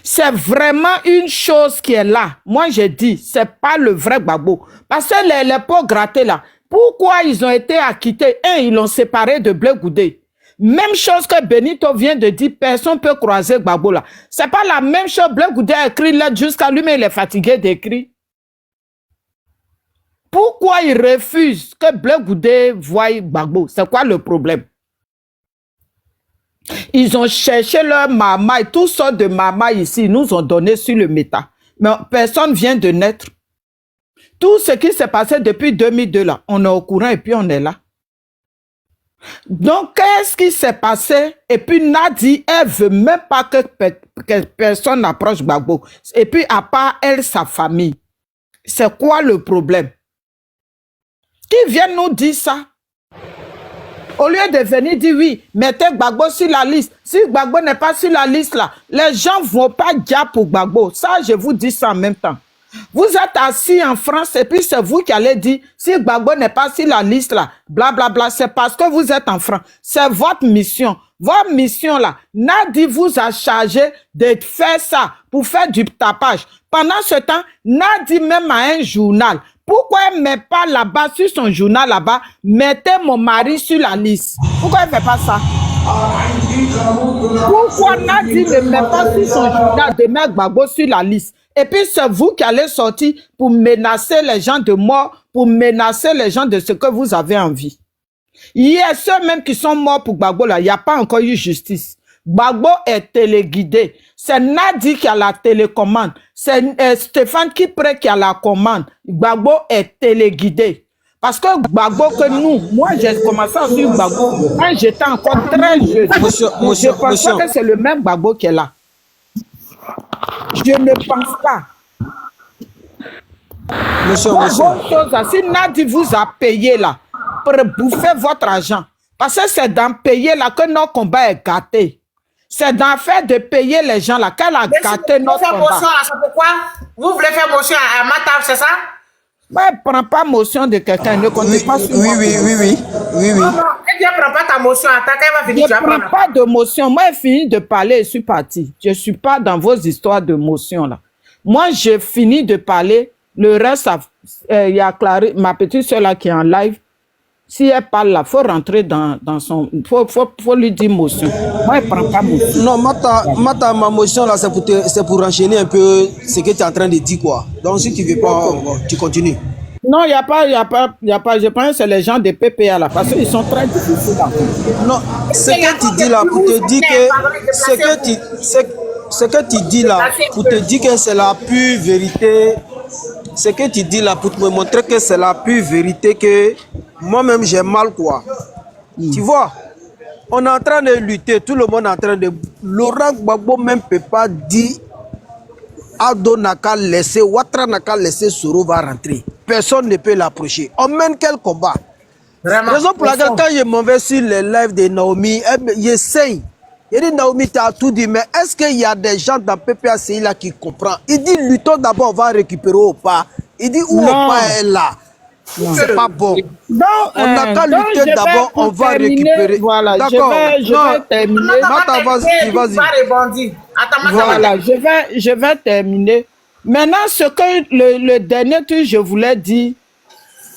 C'est vraiment une chose qui est là. Moi, j'ai dit, c'est pas le vrai Gbagbo. Parce que les pots grattés là, pourquoi ils ont été acquittés? Ils l'ont séparé de Blé Goudé. Même chose que Benito vient de dire, personne ne peut croiser Gbagbo là. C'est pas la même chose. Blé Goudé a écrit là jusqu'à lui, mais il est fatigué d'écrire. Pourquoi il refuse que Blé Goudé voie Gbagbo? C'est quoi le problème? Ils ont cherché leur mama et toutes sortes de mama ici, ils nous ont donné sur le méta. Mais personne vient de naître. Tout ce qui s'est passé depuis 2002 là, on est au courant et puis on est là. Donc, qu'est-ce qui s'est passé? Et puis Nadi, elle veut même pas que personne n'approche Gbagbo. Et puis, à part elle, sa famille. C'est quoi le problème? Qui vient nous dire ça? Au lieu de venir dire oui, mettez Gbagbo sur la liste. Si Gbagbo n'est pas sur la liste là, les gens ne vont pas dire pour Gbagbo. Ça, je vous dis ça en même temps. Vous êtes assis en France et puis c'est vous qui allez dire si Gbagbo n'est pas sur la liste là, blablabla, bla, bla, c'est parce que vous êtes en France. C'est votre mission. Votre mission là, Nadi vous a chargé de faire ça pour faire du tapage. Pendant ce temps, Nadi même a un journal. Pourquoi elle ne met pas là-bas, sur son journal là-bas, mettez mon mari sur la liste? Pourquoi elle ne fait pas ça? Pourquoi Nadi ne met pas sur son journal de mettre Gbagbo sur la liste? Et puis c'est vous qui allez sortir pour menacer les gens de mort, pour menacer les gens de ce que vous avez envie. Hier, ceux même qui sont morts pour Gbagbo là, il n'y a pas encore eu justice. Gbagbo est téléguidé. C'est Nadi qui a la télécommande. C'est Stéphane Kipré qui a la commande. Gbagbo est téléguidé. Parce que Gbagbo que nous, moi j'ai commencé à suivre Gbagbo quand j'étais encore très jeune. Je pense pas que c'est le même Gbagbo qui est là. Je ne pense pas. Bonne chose, si Nadi vous a payé là, pour bouffer votre argent, parce que c'est dans payer là que notre combat est gâté. C'est dans faire de payer les gens là qu'elle a gâté notre combat. C'est pourquoi vous voulez faire motion à Mata, c'est ça? Mais ne prends pas motion de quelqu'un, ne comptez pas sur moi. Oui. Non, elle ne prend pas ta motion, attends, elle va finir. Je ne prends pas de motion. Moi, j'ai fini de parler et je suis parti. Je ne suis pas dans vos histoires de motion là. Moi, j'ai fini de parler. Le reste, il y a Clarisse, ma petite soeur là qui est en live. Si elle parle là, il faut rentrer dans son... Il faut lui dire motion. Moi, elle ne prend pas motion. Non, Mata, ma motion là, c'est pour enchaîner un peu ce que tu es en train de dire, quoi. Donc, si tu ne veux pas, tu continues. Non, il n'y a pas. Je pense que c'est les gens de PPA là, parce qu'ils sont très difficiles là. Non, ce que tu dis là, pour te dire que... Ce que tu dis là, pour te dire que c'est la pure vérité... Ce que tu dis là, pour te montrer que c'est la pure vérité, que moi-même j'ai mal, quoi. Tu vois, on est en train de lutter, tout le monde est en train de... Laurent Gbagbo même ne peut pas dire Ado n'a qu'à laisser, Ouattara n'a qu'à laisser, Soro va rentrer. Personne ne peut l'approcher. On mène quel combat? Vraiment, raison pour laquelle quand je m'en vais sur les lives de Naomi, j'essaye. Il dit Naomi, tu as tout dit, mais est-ce qu'il y a des gens dans PPACI là qui comprennent? Il dit luttons d'abord, on va récupérer au pas. Il dit où au pas est là. C'est pas bon. Donc, on n'a qu'à lutter d'abord, on va récupérer. Voilà, d'accord. Je vais terminer. Mata, vas-y. Voilà, je vais terminer. Maintenant, ce que le dernier truc je voulais dire,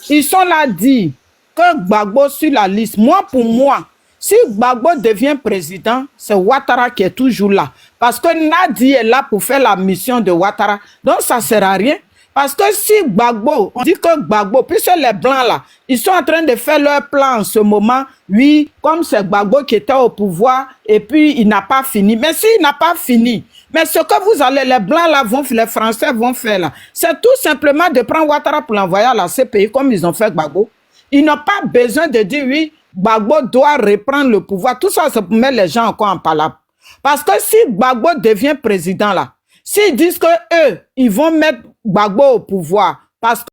ils sont là dit que Gbagbo sur la liste. Moi, pour moi, si Gbagbo devient président, c'est Ouattara qui est toujours là. Parce que Nadi est là pour faire la mission de Ouattara. Donc, ça ne sert à rien. Parce que si Gbagbo, on dit que Gbagbo, puisque les Blancs là, ils sont en train de faire leur plan en ce moment, oui, comme c'est Gbagbo qui était au pouvoir, et puis il n'a pas fini. Mais s'il n'a pas fini, mais ce que vous allez, les Blancs là vont faire, les Français vont faire là, c'est tout simplement de prendre Ouattara pour l'envoyer à la CPI comme ils ont fait Gbagbo. Ils n'ont pas besoin de dire oui, Gbagbo doit reprendre le pouvoir. Tout ça, c'est pour mettre les gens encore en palabre. Parce que si Gbagbo devient président là, s'ils disent que eux, ils vont mettre Gbagbo au pouvoir, parce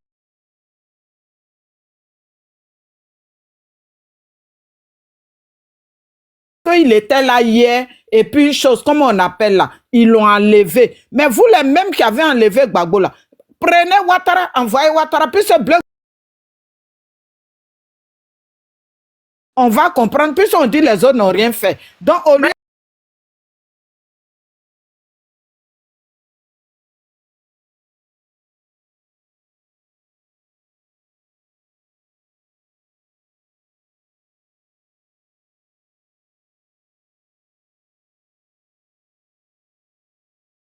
qu'il était là hier, et puis chose, comme on appelle là, ils l'ont enlevé. Mais vous, les mêmes qui avez enlevé Gbagbo là, prenez Ouattara, envoyez Ouattara, puis ce bloc. On va comprendre, puisqu'on dit les autres n'ont rien fait. Donc, au lieu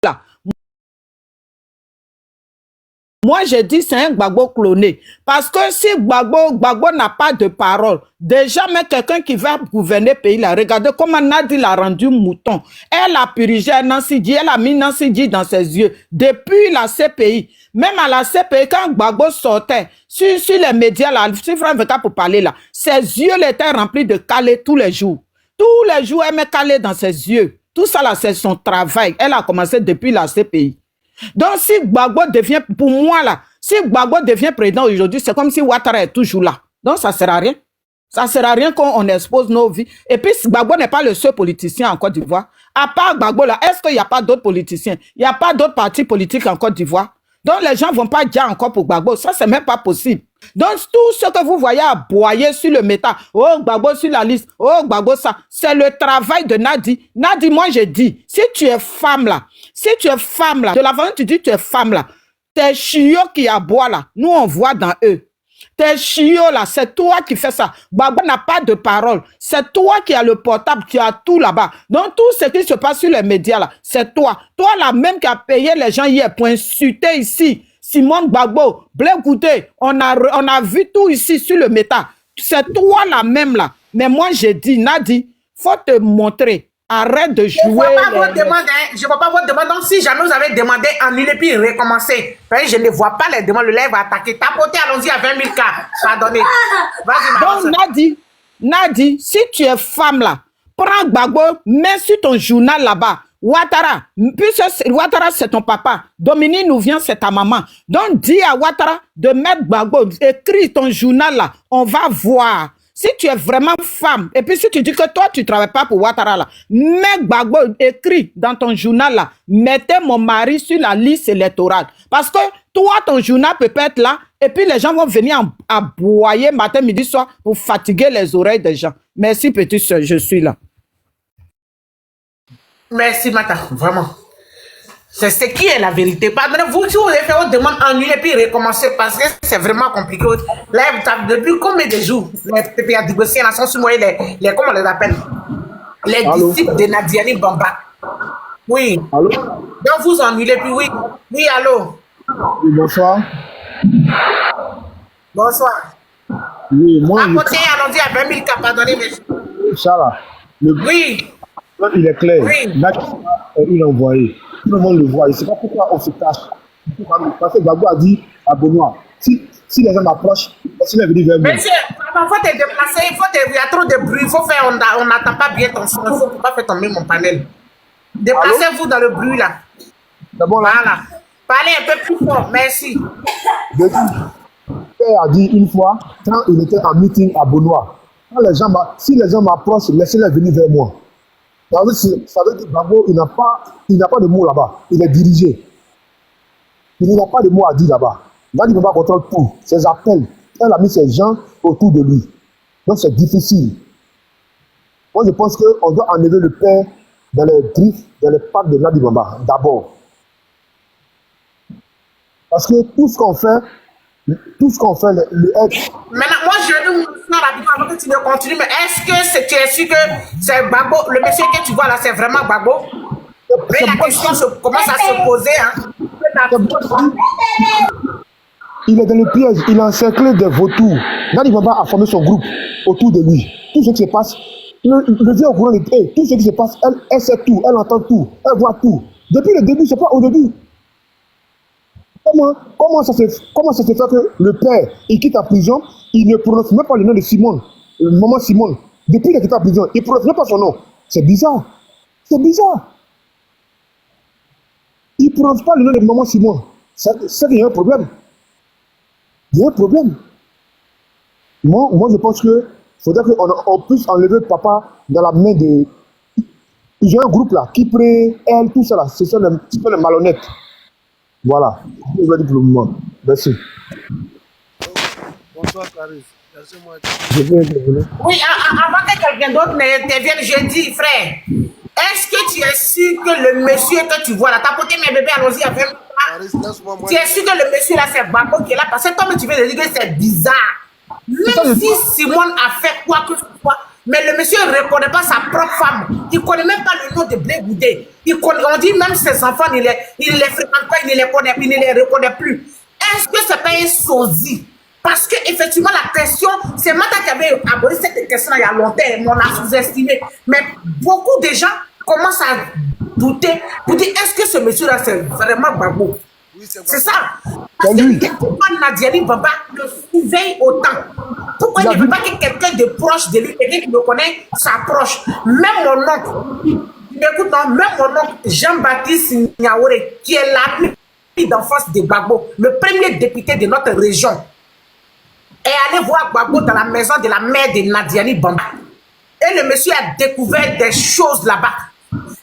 là, moi, j'ai dit c'est un Gbagbo cloné. Parce que si Gbagbo n'a pas de parole, déjà, mais quelqu'un qui va gouverner le pays, là, regardez comment Nadi l'a rendu mouton. Elle a purgé Nancy Di, elle a mis Nancy Di dans ses yeux. Depuis la CPI, même à la CPI, quand Gbagbo sortait sur les médias, là, sur France 24 pour parler là, ses yeux étaient remplis de calés tous les jours. Tous les jours, elle met calé dans ses yeux. Tout ça, là, c'est son travail. Elle a commencé depuis la CPI. Donc, si Gbagbo devient, pour moi là, si Gbagbo devient président aujourd'hui, c'est comme si Ouattara est toujours là. Donc, ça ne sert à rien. Ça ne sert à rien qu'on expose nos vies. Et puis, Gbagbo n'est pas le seul politicien en Côte d'Ivoire. À part Gbagbo là, est-ce qu'il n'y a pas d'autres politiciens? Il n'y a pas d'autres partis politiques en Côte d'Ivoire. Donc, les gens ne vont pas dire encore pour Gbagbo. Ça, c'est même pas possible. Donc, tout ce que vous voyez aboyer sur le métal, oh, Gbagbo sur la liste, oh, Gbagbo ça, c'est le travail de Nadi. Nadi, moi, j'ai dit, si tu es femme là, de la façon tu dis tu es femme là, tes chiots qui aboient là, nous on voit dans eux. Tes chiots là, c'est toi qui fais ça. Gbagbo n'a pas de parole. C'est toi qui as le portable, qui as tout là-bas. Donc tout ce qui se passe sur les médias là, c'est toi. Toi là même qui a payé les gens hier pour insulter ici. Simone Gbagbo, Blé Goudé, on a vu tout ici sur le métal. C'est toi là même là. Mais moi j'ai dit, Nadi, faut te montrer. Arrête de Je ne jouer. vois pas votre demande, hein. Je ne vois pas votre demande. Donc, si jamais vous avez demandé, annulez puis recommencer. Je ne vois pas les demandes. Le live va attaquer. Tapotez, allons-y à 20 000 cas. Pardonnez. Vas-y, ma Donc, Nadi, si tu es femme là, prends Gbagbo, mets sur ton journal là-bas. Ouattara, puisque Ouattara c'est ton papa, Dominique nous vient c'est ta maman. Donc dis à Ouattara de mettre Gbagbo, écris ton journal là, on va voir. Si tu es vraiment femme, et puis si tu dis que toi tu ne travailles pas pour Ouattara là, mets Gbagbo, écris dans ton journal là, mettez mon mari sur la liste électorale. Parce que toi ton journal peut pas être là, et puis les gens vont venir aboyer matin, midi, soir pour fatiguer les oreilles des gens. Merci petite soeur, je suis là. Merci, Mata. Vraiment. C'est ce qui est la vérité. Pardonnez-vous, si vous avez fait votre demande, annulez puis recommencer parce que c'est vraiment compliqué. Là, depuis combien de jours, les PPA négociés sont sur moi, comment on les appelle? Les disciples de Nadiani Bamba. Oui. Allô? Donc vous annulez puis oui. Oui, allô? Oui, bonsoir. Bonsoir. Oui, moi, Tapotez, allons-y à 20 000 cas, pardonnez, monsieur. ça là, Oui. il est clair. Oui. Là, il a envoyé. Tout le monde le voit. Je ne sais pas pourquoi on se cache. Parce que Gbagbo a dit à Benoît, si les gens m'approchent, s'il est venu vers moi. Monsieur, il faut te déplacer, il y a trop de bruit, il faut faire, on n'entend pas bien ton son, il ne faut pas faire tomber mon panel. Déplacez-vous dans le bruit là. C'est bon là? Voilà. Parlez un peu plus fort, merci. Le père a dit une fois, quand il était en meeting à Benoît, si les gens m'approchent, laissez-les venir vers moi. Ça veut dire que Gbagbo, il n'a pas de mots là-bas. Il est dirigé. Il n'a pas de mots à dire là-bas. Là, il ne peut pas contrôler tout. Ses appels. Elle a mis ses gens autour de lui. Donc, c'est difficile. Moi, je pense qu'on doit enlever le père dans les griffes, dans les pattes de Nadi Bamba, d'abord. Parce que tout ce qu'on fait, le être. Maintenant, moi, je vais vous faire rapidement avant que tu ne continues, mais est-ce que tu es sûr que c'est Gbagbo, le monsieur que tu vois là, c'est vraiment Gbagbo? Mais la question commence à se poser, hein. Il est dans le piège, il a encerclé des vautours. Nadi Bamba a formé son groupe autour de lui. Tout ce qui se passe, le vieux au courant de tout ce qui se passe, elle sait tout, elle entend tout, elle voit tout. Depuis le début, c'est pas au début. Comment ça se fait que le père, il quitte la prison, il ne prononce même pas le nom de Simone, le maman Simone. Depuis qu'il quitte la prison, il ne prononce même pas son nom. C'est bizarre. C'est bizarre. Il ne prononce pas le nom de maman Simone. C'est qu'il y a un problème. Il y a un problème. Moi je pense qu'il faudrait qu'on puisse enlever papa dans la main de... Il y a un groupe là qui prie, elle, tout ça là. C'est ça les malhonnêtes. Voilà, je vais dire pour le moment. Merci. Bonsoir, Clarisse. Laissez-moi dire. Je vais intervenir. Oui, avant que quelqu'un d'autre n'intervienne, je dis, frère, est-ce que tu es sûr que le monsieur que tu vois là, t'as porté mes bébés, allons-y avec moi. Clarisse, laisse-moi moi. Tu es sûr que le monsieur là, c'est Gbagbo qui est là, parce que toi, tu viens de dire que c'est bizarre. Même si Simone a fait quoi que ce soit, mais le monsieur ne reconnaît pas sa propre femme. Il ne connaît même pas le nom de Blé Goudé. On dit même ses enfants, il ne les fréquente pas, il ne les connaît, il ne les reconnaît plus. Est-ce que ce n'est pas un sosie? Parce que effectivement la question, c'est Mata qui avait abordé cette question il y a longtemps, on l'a sous-estimé. Mais beaucoup de gens commencent à douter pour dire est-ce que ce monsieur-là c'est vraiment Gbagbo? Oui, c'est ça. Parce que pourquoi Nadiani Bamba le surveille autant? Pourquoi il ne veut pas que quelqu'un de proche de lui, quelqu'un qui me connaît, s'approche? Même mon oncle, écoute, même mon oncle Jean-Baptiste Niaoure, qui est l'ami d'enfance de Gbagbo, le premier député de notre région, est allé voir Gbagbo dans la maison de la mère de Nadiani Bamba. Et le monsieur a découvert des choses là-bas.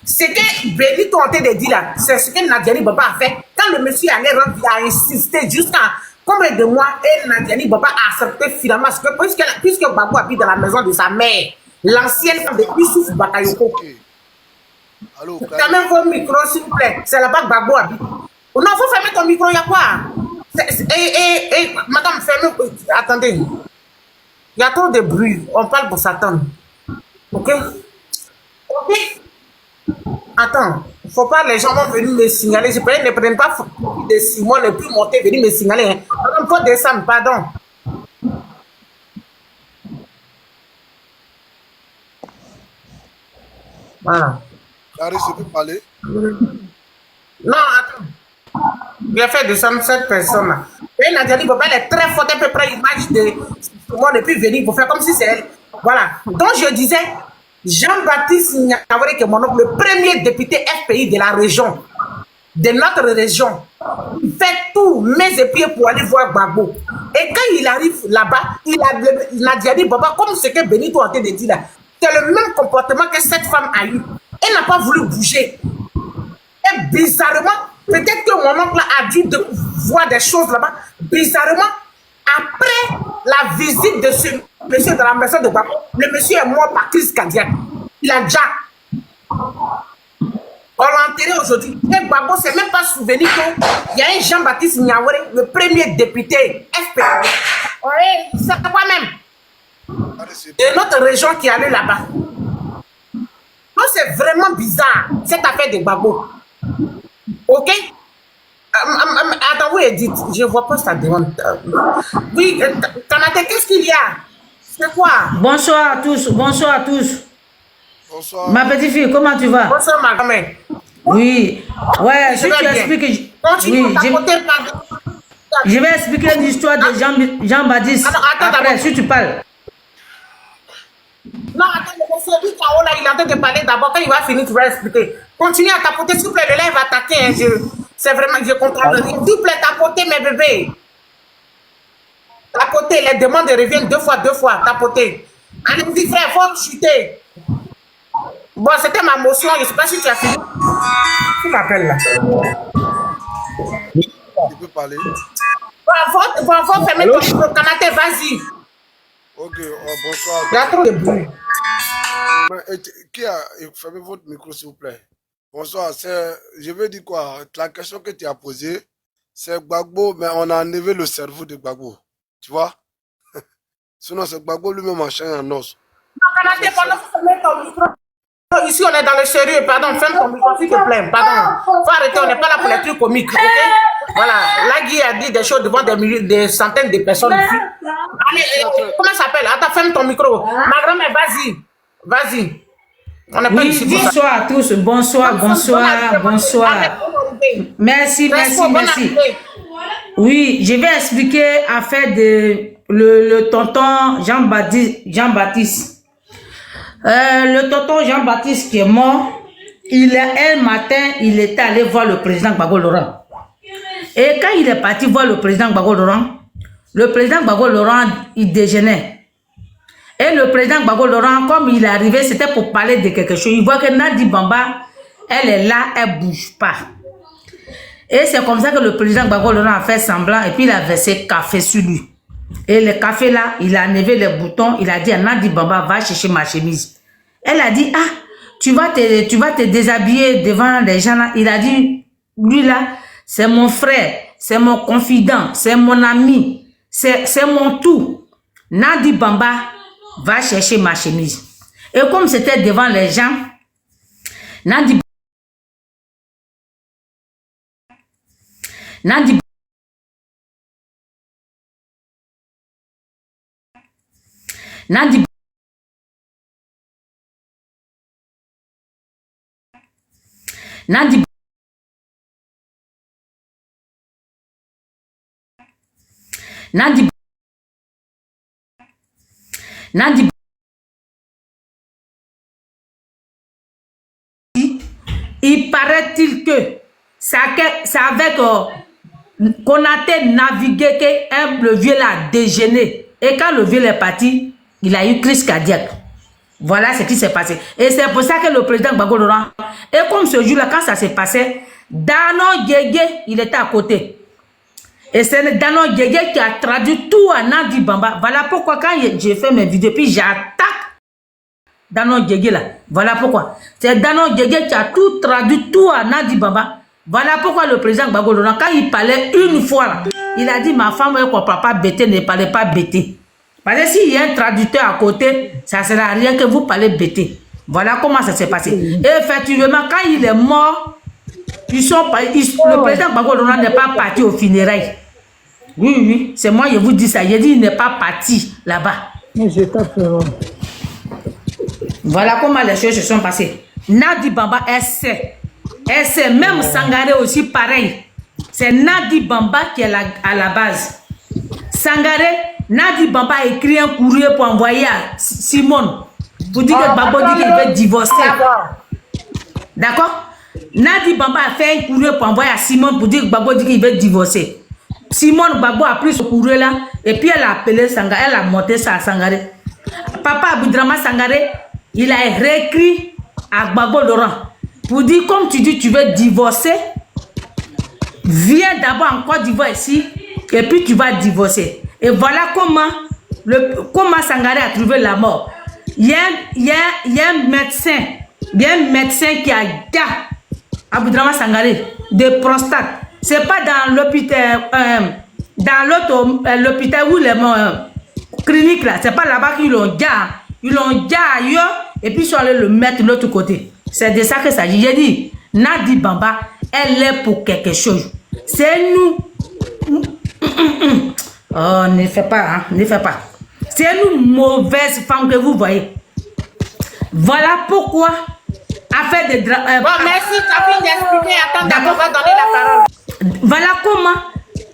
Ce que Benito est en train de dire là, c'est ce que Nadiani Bamba a fait. Quand le monsieur allait rentrer, il a insisté jusqu'à combien de mois et Nadiani Bamba a accepté finalement, parce que puisque Gbagbo habite dans la maison de sa mère, l'ancienne femme de Youssouf Bakayoko. Allô, fermez vos micros, s'il vous plaît. C'est là-bas que Gbagbo habite. Non, il faut fermer ton micro, il y a quoi? Madame, fermez. Attendez. Il y a trop de bruit. On parle pour s'attendre. Ok? Ok? Attends. Il ne faut pas, les gens vont venir me signaler. Je ne prenne pas de Simon, ne plus monter, venir me signaler. Hein. Madame, il faut descendre, pardon. Voilà. Clarisse, tu peux parler? Non, attends. J'ai fait descendre cette personne-là. Et Nadia dit, elle est très forte, à peu près l'image de moi depuis venir pour faire comme si c'est elle. Voilà. Donc je disais, Jean-Baptiste Niavore, qui est mon oncle, le premier député FPI de la région, de notre région, il fait tous mes épieds pour aller voir Gbagbo. Et quand il arrive là-bas, il a dit, Baba, comme ce que Benito a dit là, c'est le même comportement que cette femme a eu. Elle n'a pas voulu bouger. Et bizarrement, peut-être que mon oncle a dû voir des choses là-bas. Bizarrement, après la visite de ce monsieur de la maison de Gbagbo, le monsieur est mort par crise cardiaque. Il a déjà. On l'a enterré aujourd'hui. Et Gbagbo ne s'est même pas souvenu qu'il y a un Jean-Baptiste Niavore, le premier député FPI. Oui, c'est moi-même. De notre région qui est allé là-bas. Donc c'est vraiment bizarre, cette affaire de Gbagbo. Ok? Attends, vous Edith, je ne vois pas ça demande. Oui, Kanate, qu'est-ce qu'il y a? C'est quoi? Bonsoir à tous, bonsoir à tous. Bonsoir. Ma petite fille, comment tu vas? Bonsoir, ma grand-mère. Oui, ouais, si tu expliques. Continue, je vais expliquer l'histoire de Jean-Baptiste. Après, si tu parles. Non, attends, le monsieur dit là, il est en train de parler d'abord. Quand il va finir, tu vas expliquer. Continue à tapoter, s'il vous plaît. Le lait va attaquer. Hein, c'est vraiment que je comprends rien. S'il vous plaît, tapoter, mes bébés. Tapoter, les demandes reviennent deux fois. Tapoter. Allez-y, frère, il faut chuter. Bon, c'était ma motion. Je ne sais pas si tu as fini. Qui m'appelle là? Tu peux parler? Faut fermer ton micro. Kanate, vas-y. Ok, bonsoir. Il y a trop de bruit. Qui a fermé votre micro, s'il vous plaît? Bonsoir. Je veux dire quoi? La question que tu as posée, c'est Gbagbo, mais on a enlevé le cerveau de Gbagbo. Tu vois? Sinon, c'est Gbagbo lui-même en chair en os. Non, Kanate, pendant que tu fermes ton micro. Ici, on est dans le sérieux. Pardon, ferme ton micro, s'il te plaît. Pardon. Faut arrêter, on n'est pas là pour les trucs comiques. Ok? Voilà. Là, Guy a dit des choses devant des centaines de personnes ici. Allez, comment ça s'appelle? Attends, ferme ton micro. Ma grand-mère, vas-y. Vas-y. On n'est pas ici pour ça. Bonsoir à tous. Bonsoir. Merci. Oui, je vais expliquer l'affaire de le tonton Jean-Baptiste. Le tonton Jean-Baptiste qui est mort, un matin, il était allé voir le président Gbagbo Laurent. Et quand il est parti voir le président Gbagbo Laurent, il déjeunait. Et le président Gbagbo Laurent, comme il est arrivé, c'était pour parler de quelque chose. Il voit que Nadi Bamba, elle est là, elle ne bouge pas. Et c'est comme ça que le président Gbagbo Laurent a fait semblant et puis il a versé café sur lui. Et le café là, il a enlevé les boutons, il a dit à Nadi Bamba, va chercher ma chemise. Elle a dit, ah, tu vas te déshabiller devant les gens là. Il a dit, lui là, c'est mon frère, c'est mon confident, c'est mon ami, c'est mon tout. Nadi Bamba, va chercher ma chemise. Et comme c'était devant les gens, Nadi il paraît-il que c'est avec Konaté navigué que le vieux l'a déjeuné. Et quand le vieux est parti, il a eu crise cardiaque. Voilà ce qui s'est passé. Et c'est pour ça que le président Gbagbo Laurent, et comme ce jour-là, quand ça s'est passé, Dano Guégué, il était à côté. Et c'est Dano Guégué qui a traduit tout à Nadi Bamba. Voilà pourquoi quand j'ai fait mes vidéos, puis j'attaque Dano Guégué là. Voilà pourquoi. C'est Dano Guégué qui a tout traduit tout à Nadi Bamba. Voilà pourquoi le président Gbagbo Laurent, quand il parlait une fois, là, il a dit, ma femme, elle ne comprend pas bêter, ne parlez pas bêter. Parce que s'il y a un traducteur à côté, ça ne sert à rien que vous parlez bêter. Voilà comment ça s'est passé. Et effectivement, quand il est mort, le président Gbagbo Laurent n'est pas parti au funérailles. Oui, c'est moi, je vous dis ça. J'ai dit, il n'est pas parti là-bas. Voilà comment les choses se sont passées. Nadi Bamba, elle sait. Elle sait, même Sangaré aussi pareil. C'est Nadi Bamba qui est à la base. Sangaré, Nadi Bamba a écrit un courrier pour envoyer à Simone. Pour dire que Gbagbo dit qu'il veut divorcer. D'accord? Nadi Bamba a fait un courrier pour envoyer à Simone pour dire que Gbagbo dit qu'il veut divorcer. Simone Gbagbo a pris ce courrier là et puis elle a appelé Sangaré, elle a monté ça à Sangaré. Papa Aboudrama Sangaré, il a réécrit à Gbagbo Laurent pour dire comme tu dis tu veux divorcer, viens d'abord en Côte d'Ivoire ici et puis tu vas divorcer. Et voilà comment Sangaré a trouvé la mort. Il y a un médecin qui a Aboudrama Sangaré de prostate. C'est pas dans l'hôpital, l'hôpital où les cliniques là, c'est pas là-bas qu'ils l'ont déjà. Ils l'ont déjà ailleurs et puis ils sont allés le mettre de l'autre côté. C'est de ça que ça dit. J'ai dit, Nadi Bamba, elle est pour quelque chose. C'est nous. Oh, ne fais pas, hein, ne fais pas. C'est nous mauvaises femmes que vous voyez. Voilà pourquoi. Affaire de bon, merci, tu as fini d'expliquer. Attends, on va donner la parole. Voilà comment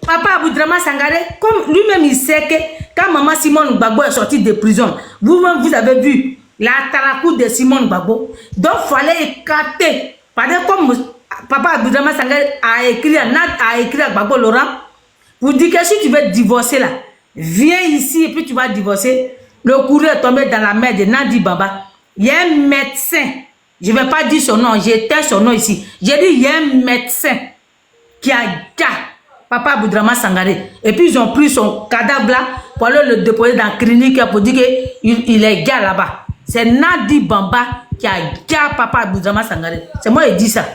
Papa Aboudrama Sangaré, comme lui-même il sait que quand maman Simone Gbagbo est sortie de prison, vous-même vous avez vu la tarakou de Simone Gbagbo. Donc il fallait écarter. Parce que comme Papa Aboudrama Sangaré a écrit à Gbagbo Laurent pour dire que si tu veux divorcer là, viens ici et puis tu vas divorcer. Le courrier est tombé dans la main de Nadi Bamba. Il y a un médecin. Je ne vais pas dire son nom, j'ai tais son nom ici. J'ai dit, il y a un médecin qui a Papa Aboudrama Sangaré. Et puis, ils ont pris son cadavre là pour aller le déposer dans la clinique pour dire qu'il est gars là-bas. C'est Nadi Bamba qui a Papa Aboudrama Sangaré. C'est moi qui dis ça.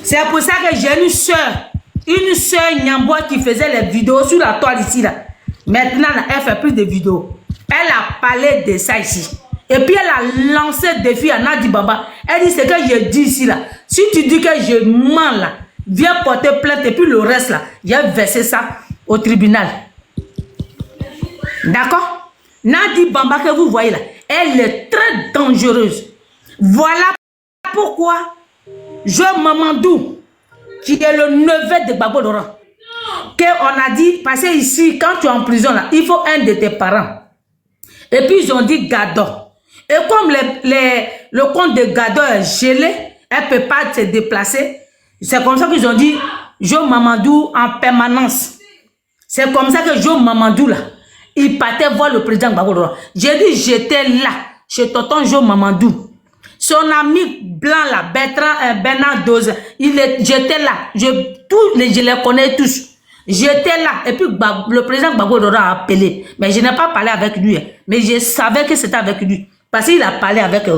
C'est pour ça que j'ai une soeur Nyambois qui faisait les vidéos sur la toile ici là. Maintenant, elle fait plus de vidéos. Elle a parlé de ça ici. Et puis elle a lancé le défi à Nadi Bamba. Elle dit ce que je dis ici là. Si tu dis que je mens là, viens porter plainte et puis le reste là, j'ai versé ça au tribunal. D'accord? Nadi Bamba que vous voyez là, elle est très dangereuse. Voilà pourquoi Jo Mamadou, qui est le neveu de Gbagbo Laurent, qu'on a dit, parce que ici, quand tu es en prison là, il faut un de tes parents. Et puis ils ont dit Gado. Et comme le compte de Gado est gelé, elle ne peut pas se déplacer. C'est comme ça qu'ils ont dit Jo Mamadou en permanence. C'est comme ça que Jo Mamadou là, il partait voir le président Gbagbo Laurent. J'ai dit j'étais là, chez tonton Jo Mamadou. Son ami blanc là, Bernard Doze, j'étais là. Je les connais tous. J'étais là. Et puis le président Gbagbo Laurent a appelé. Mais je n'ai pas parlé avec lui. Mais je savais que c'était avec lui. Parce qu'il a parlé avec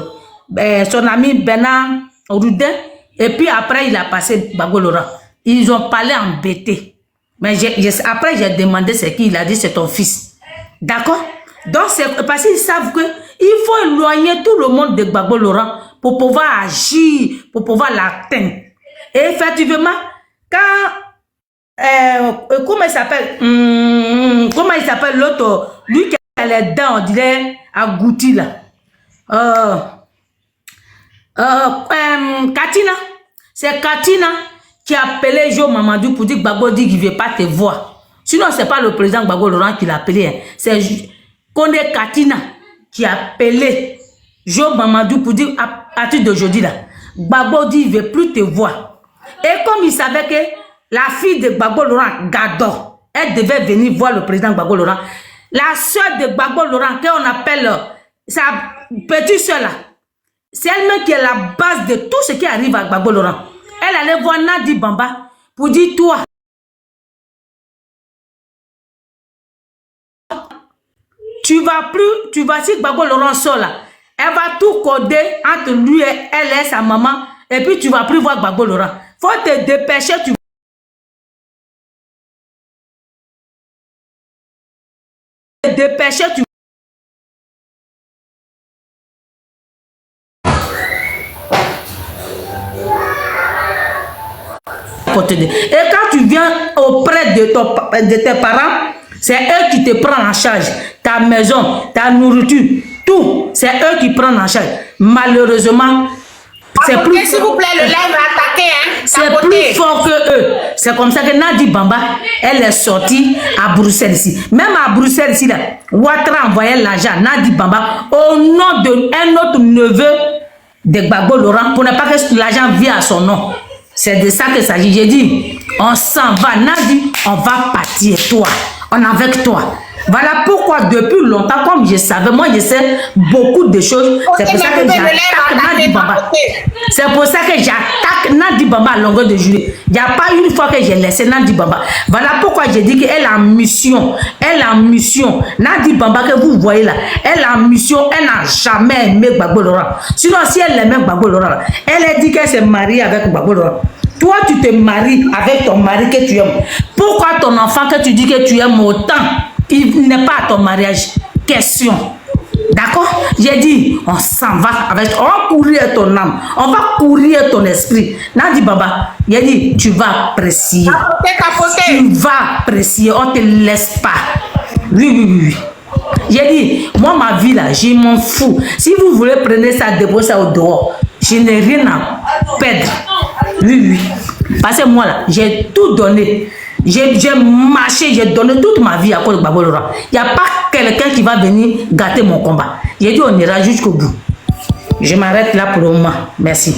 son ami Bernard Roudin. Et puis après, il a passé Gbagbo Laurent. Ils ont parlé embêté. Mais après, j'ai demandé c'est qui. Il a dit c'est ton fils. D'accord? Donc, c'est parce qu'ils savent qu'il faut éloigner tout le monde de Gbagbo Laurent pour pouvoir agir, pour pouvoir l'atteindre. Et effectivement, quand comment il s'appelle l'autre, lui qui a les dents, on dirait agouti là. Katina, c'est Katina qui a appelé Jo Mamadou pour dire que Gbagbo dit qu'il ne veut pas te voir. Sinon, ce n'est pas le président Gbagbo Laurent qui l'a appelé. Hein. C'est Kondé Katina qui a appelé Jo Mamadou pour dire à partir d'aujourd'hui là, Gbagbo dit qu'il ne veut plus te voir. Et comme il savait que la fille de Gbagbo Laurent, Gado, elle devait venir voir le président Gbagbo Laurent. La soeur de Gbagbo Laurent, qu'on appelle sa petite soeur là, c'est elle-même qui est la base de tout ce qui arrive à Gbagbo Laurent. Elle allait voir Nadi Bamba pour dire toi, tu vas si Gbagbo Laurent sort là, elle va tout coder entre lui et elle et sa maman, et puis tu vas plus voir Gbagbo Laurent. Faut te dépêcher, tu Et quand tu viens auprès de tes parents, c'est eux qui te prennent en charge. Ta maison, ta nourriture, Tout, c'est eux qui prennent en charge. Malheureusement, c'est plus... S'il vous plaît, le live va attaquer, hein. C'est plus fort que eux. C'est comme ça que Nadi Bamba, elle est sortie à Bruxelles ici. Même à Bruxelles ici, là, Ouattara envoyait l'argent à Nadi Bamba au nom d'un autre neveu de Gbagbo Laurent pour ne pas que l'argent vienne à son nom. C'est de ça que ça s'agit. J'ai dit, on s'en va. Nadi, on va partir, toi. On est avec toi. Voilà pourquoi depuis longtemps, comme je savais, moi je sais beaucoup de choses. C'est pour ça que j'attaque Nadi Bamba. C'est pour ça que j'attaque Nadi Bamba à longueur de journée. Il n'y a pas une fois que j'ai laissé Nadi Bamba. Voilà pourquoi j'ai dit qu'elle a mission. Elle a mission. Nadi Bamba que vous voyez là, elle a mission. Elle n'a jamais aimé Gbagbo Laurent. Sinon, si elle aimait Gbagbo Laurent, elle a dit qu'elle s'est mariée avec Gbagbo Laurent. Toi, tu te maries avec ton mari que tu aimes. Pourquoi ton enfant que tu dis que tu aimes autant, il n'est pas à ton mariage? Question. D'accord? J'ai dit, on s'en va avec... On va courir ton âme. On va courir ton esprit. Nadi Baba, j'ai dit, tu vas apprécier. Tu vas apprécier. On ne te laisse pas. Oui. J'ai dit, moi, ma vie là, je m'en fous. Si vous voulez prendre ça, déposer ça au dehors, je n'ai rien à perdre. Oui. Parce que moi là, j'ai tout donné. J'ai marché, j'ai donné toute ma vie à cause de Gbagbo Laurent. Il n'y a pas quelqu'un qui va venir gâter mon combat. J'ai dit, on ira jusqu'au bout. Je m'arrête là pour le moment. Merci.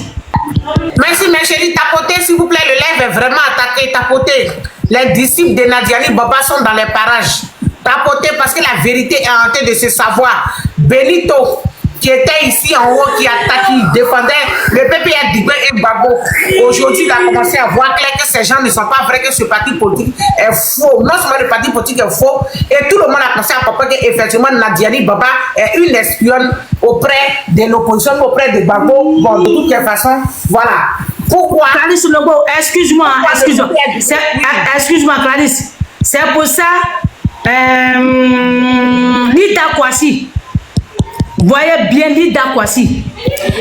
Merci, mes chéris. Tapotez, s'il vous plaît. Le live est vraiment attaqué. Tapotez. Les disciples de Nadiani Baba sont dans les parages. Tapotez parce que la vérité est en train de se savoir. Benito, qui était ici en haut, qui attaque, qui défendait le PPR Dibé et Gbagbo. Aujourd'hui, il a commencé à voir clair que ces gens ne sont pas vrais, que ce parti politique est faux. Non seulement le parti politique est faux, et tout le monde a commencé à comprendre qu'effectivement, Nadiani Baba est une espionne auprès de l'opposition, auprès de Gbagbo. Bon, de toutes les façons, voilà. Pourquoi? Clarisse Lobo, excuse-moi. Excuse-moi, Clarisse. C'est pour ça, Lida Kwasi. Voyez bien Lida Kwasi.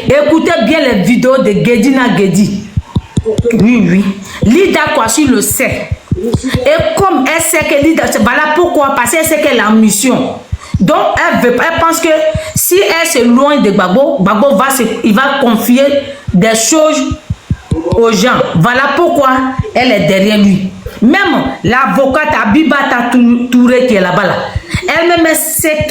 Écoutez bien les vidéos de Gedina Gedi. Oui. Lida Kwasi le sait. Et comme elle sait que Lida, voilà pourquoi, parce qu'elle sait qu'elle a une mission. Donc elle pense que si elle s'éloigne de Gbagbo, Gbagbo il va confier des choses aux gens. Voilà pourquoi elle est derrière lui. Même l'avocate Abibata Touré qui est là-bas, elle-même sait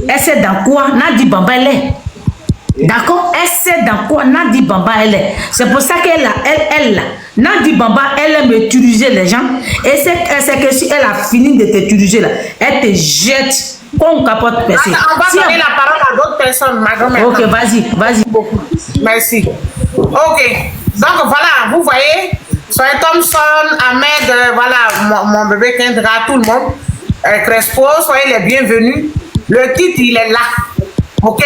elle sait dans quoi Nadi Bamba elle est. D'accord? Elle sait dans quoi Nadi Bamba elle est. C'est pour ça qu'elle Nadi Bamba, elle aime utiliser les gens. Et c'est que si elle a fini de t'utiliser là, elle te jette comme capote percée. On va donner la parole à d'autres personnes, ma grand-mère. Ok, vas-y. Beaucoup. Merci. Ok. Donc voilà, vous voyez, soyez Thompson, Ahmed, voilà, mon bébé Kendra, tout le monde. Crespo, soyez les bienvenus. Le titre, il est là. Ok?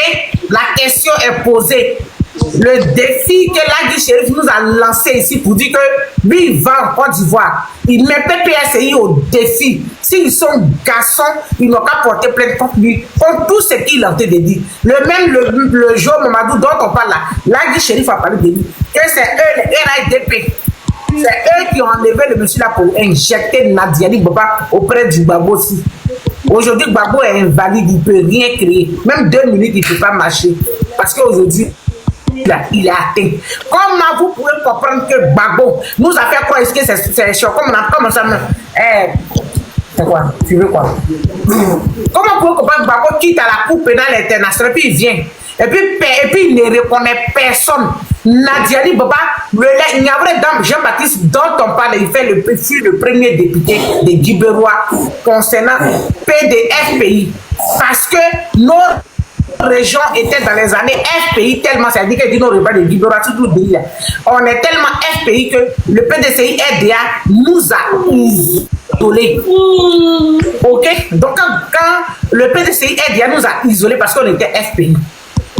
La question est posée. Le défi que Lagui Sheriff nous a lancé ici pour dire que lui, il va en Côte d'Ivoire. Il met PPSI au défi. S'ils sont garçons, ils n'ont qu'à porter plainte contre lui, contre tout ce qu'il a été dit. Le jour Mamadou dont on parle là, Lagui Sheriff a parlé de lui. Que c'est eux, les RADP. C'est eux qui ont enlevé le monsieur là pour injecter Nadiani Baba auprès du Gbagbo aussi. Aujourd'hui, Gbagbo est invalide, il ne peut rien créer. Même 2 minutes, il ne peut pas marcher. Parce qu'aujourd'hui, il est atteint. Comment vous pouvez comprendre que Gbagbo nous a fait croire que c'est chaud? Comment ça c'est quoi? Tu veux quoi? Comment vous pouvez comprendre que Gbagbo quitte à la Cour pénale internationale, puis il vient? Et puis il ne reconnaît personne. Nadiani Baba, le Niabré Dame Jean-Baptiste dont on parle, il fait le premier député de Guibérois concernant PDFPI. Parce que nos régions étaient dans les années FPI tellement, c'est-à-dire que nos rebelles de Guibérois, tout le pays, on est tellement FPI que le PDCI RDA nous a isolés. Ok? Donc quand le PDCI RDA nous a isolés parce qu'on était FPI.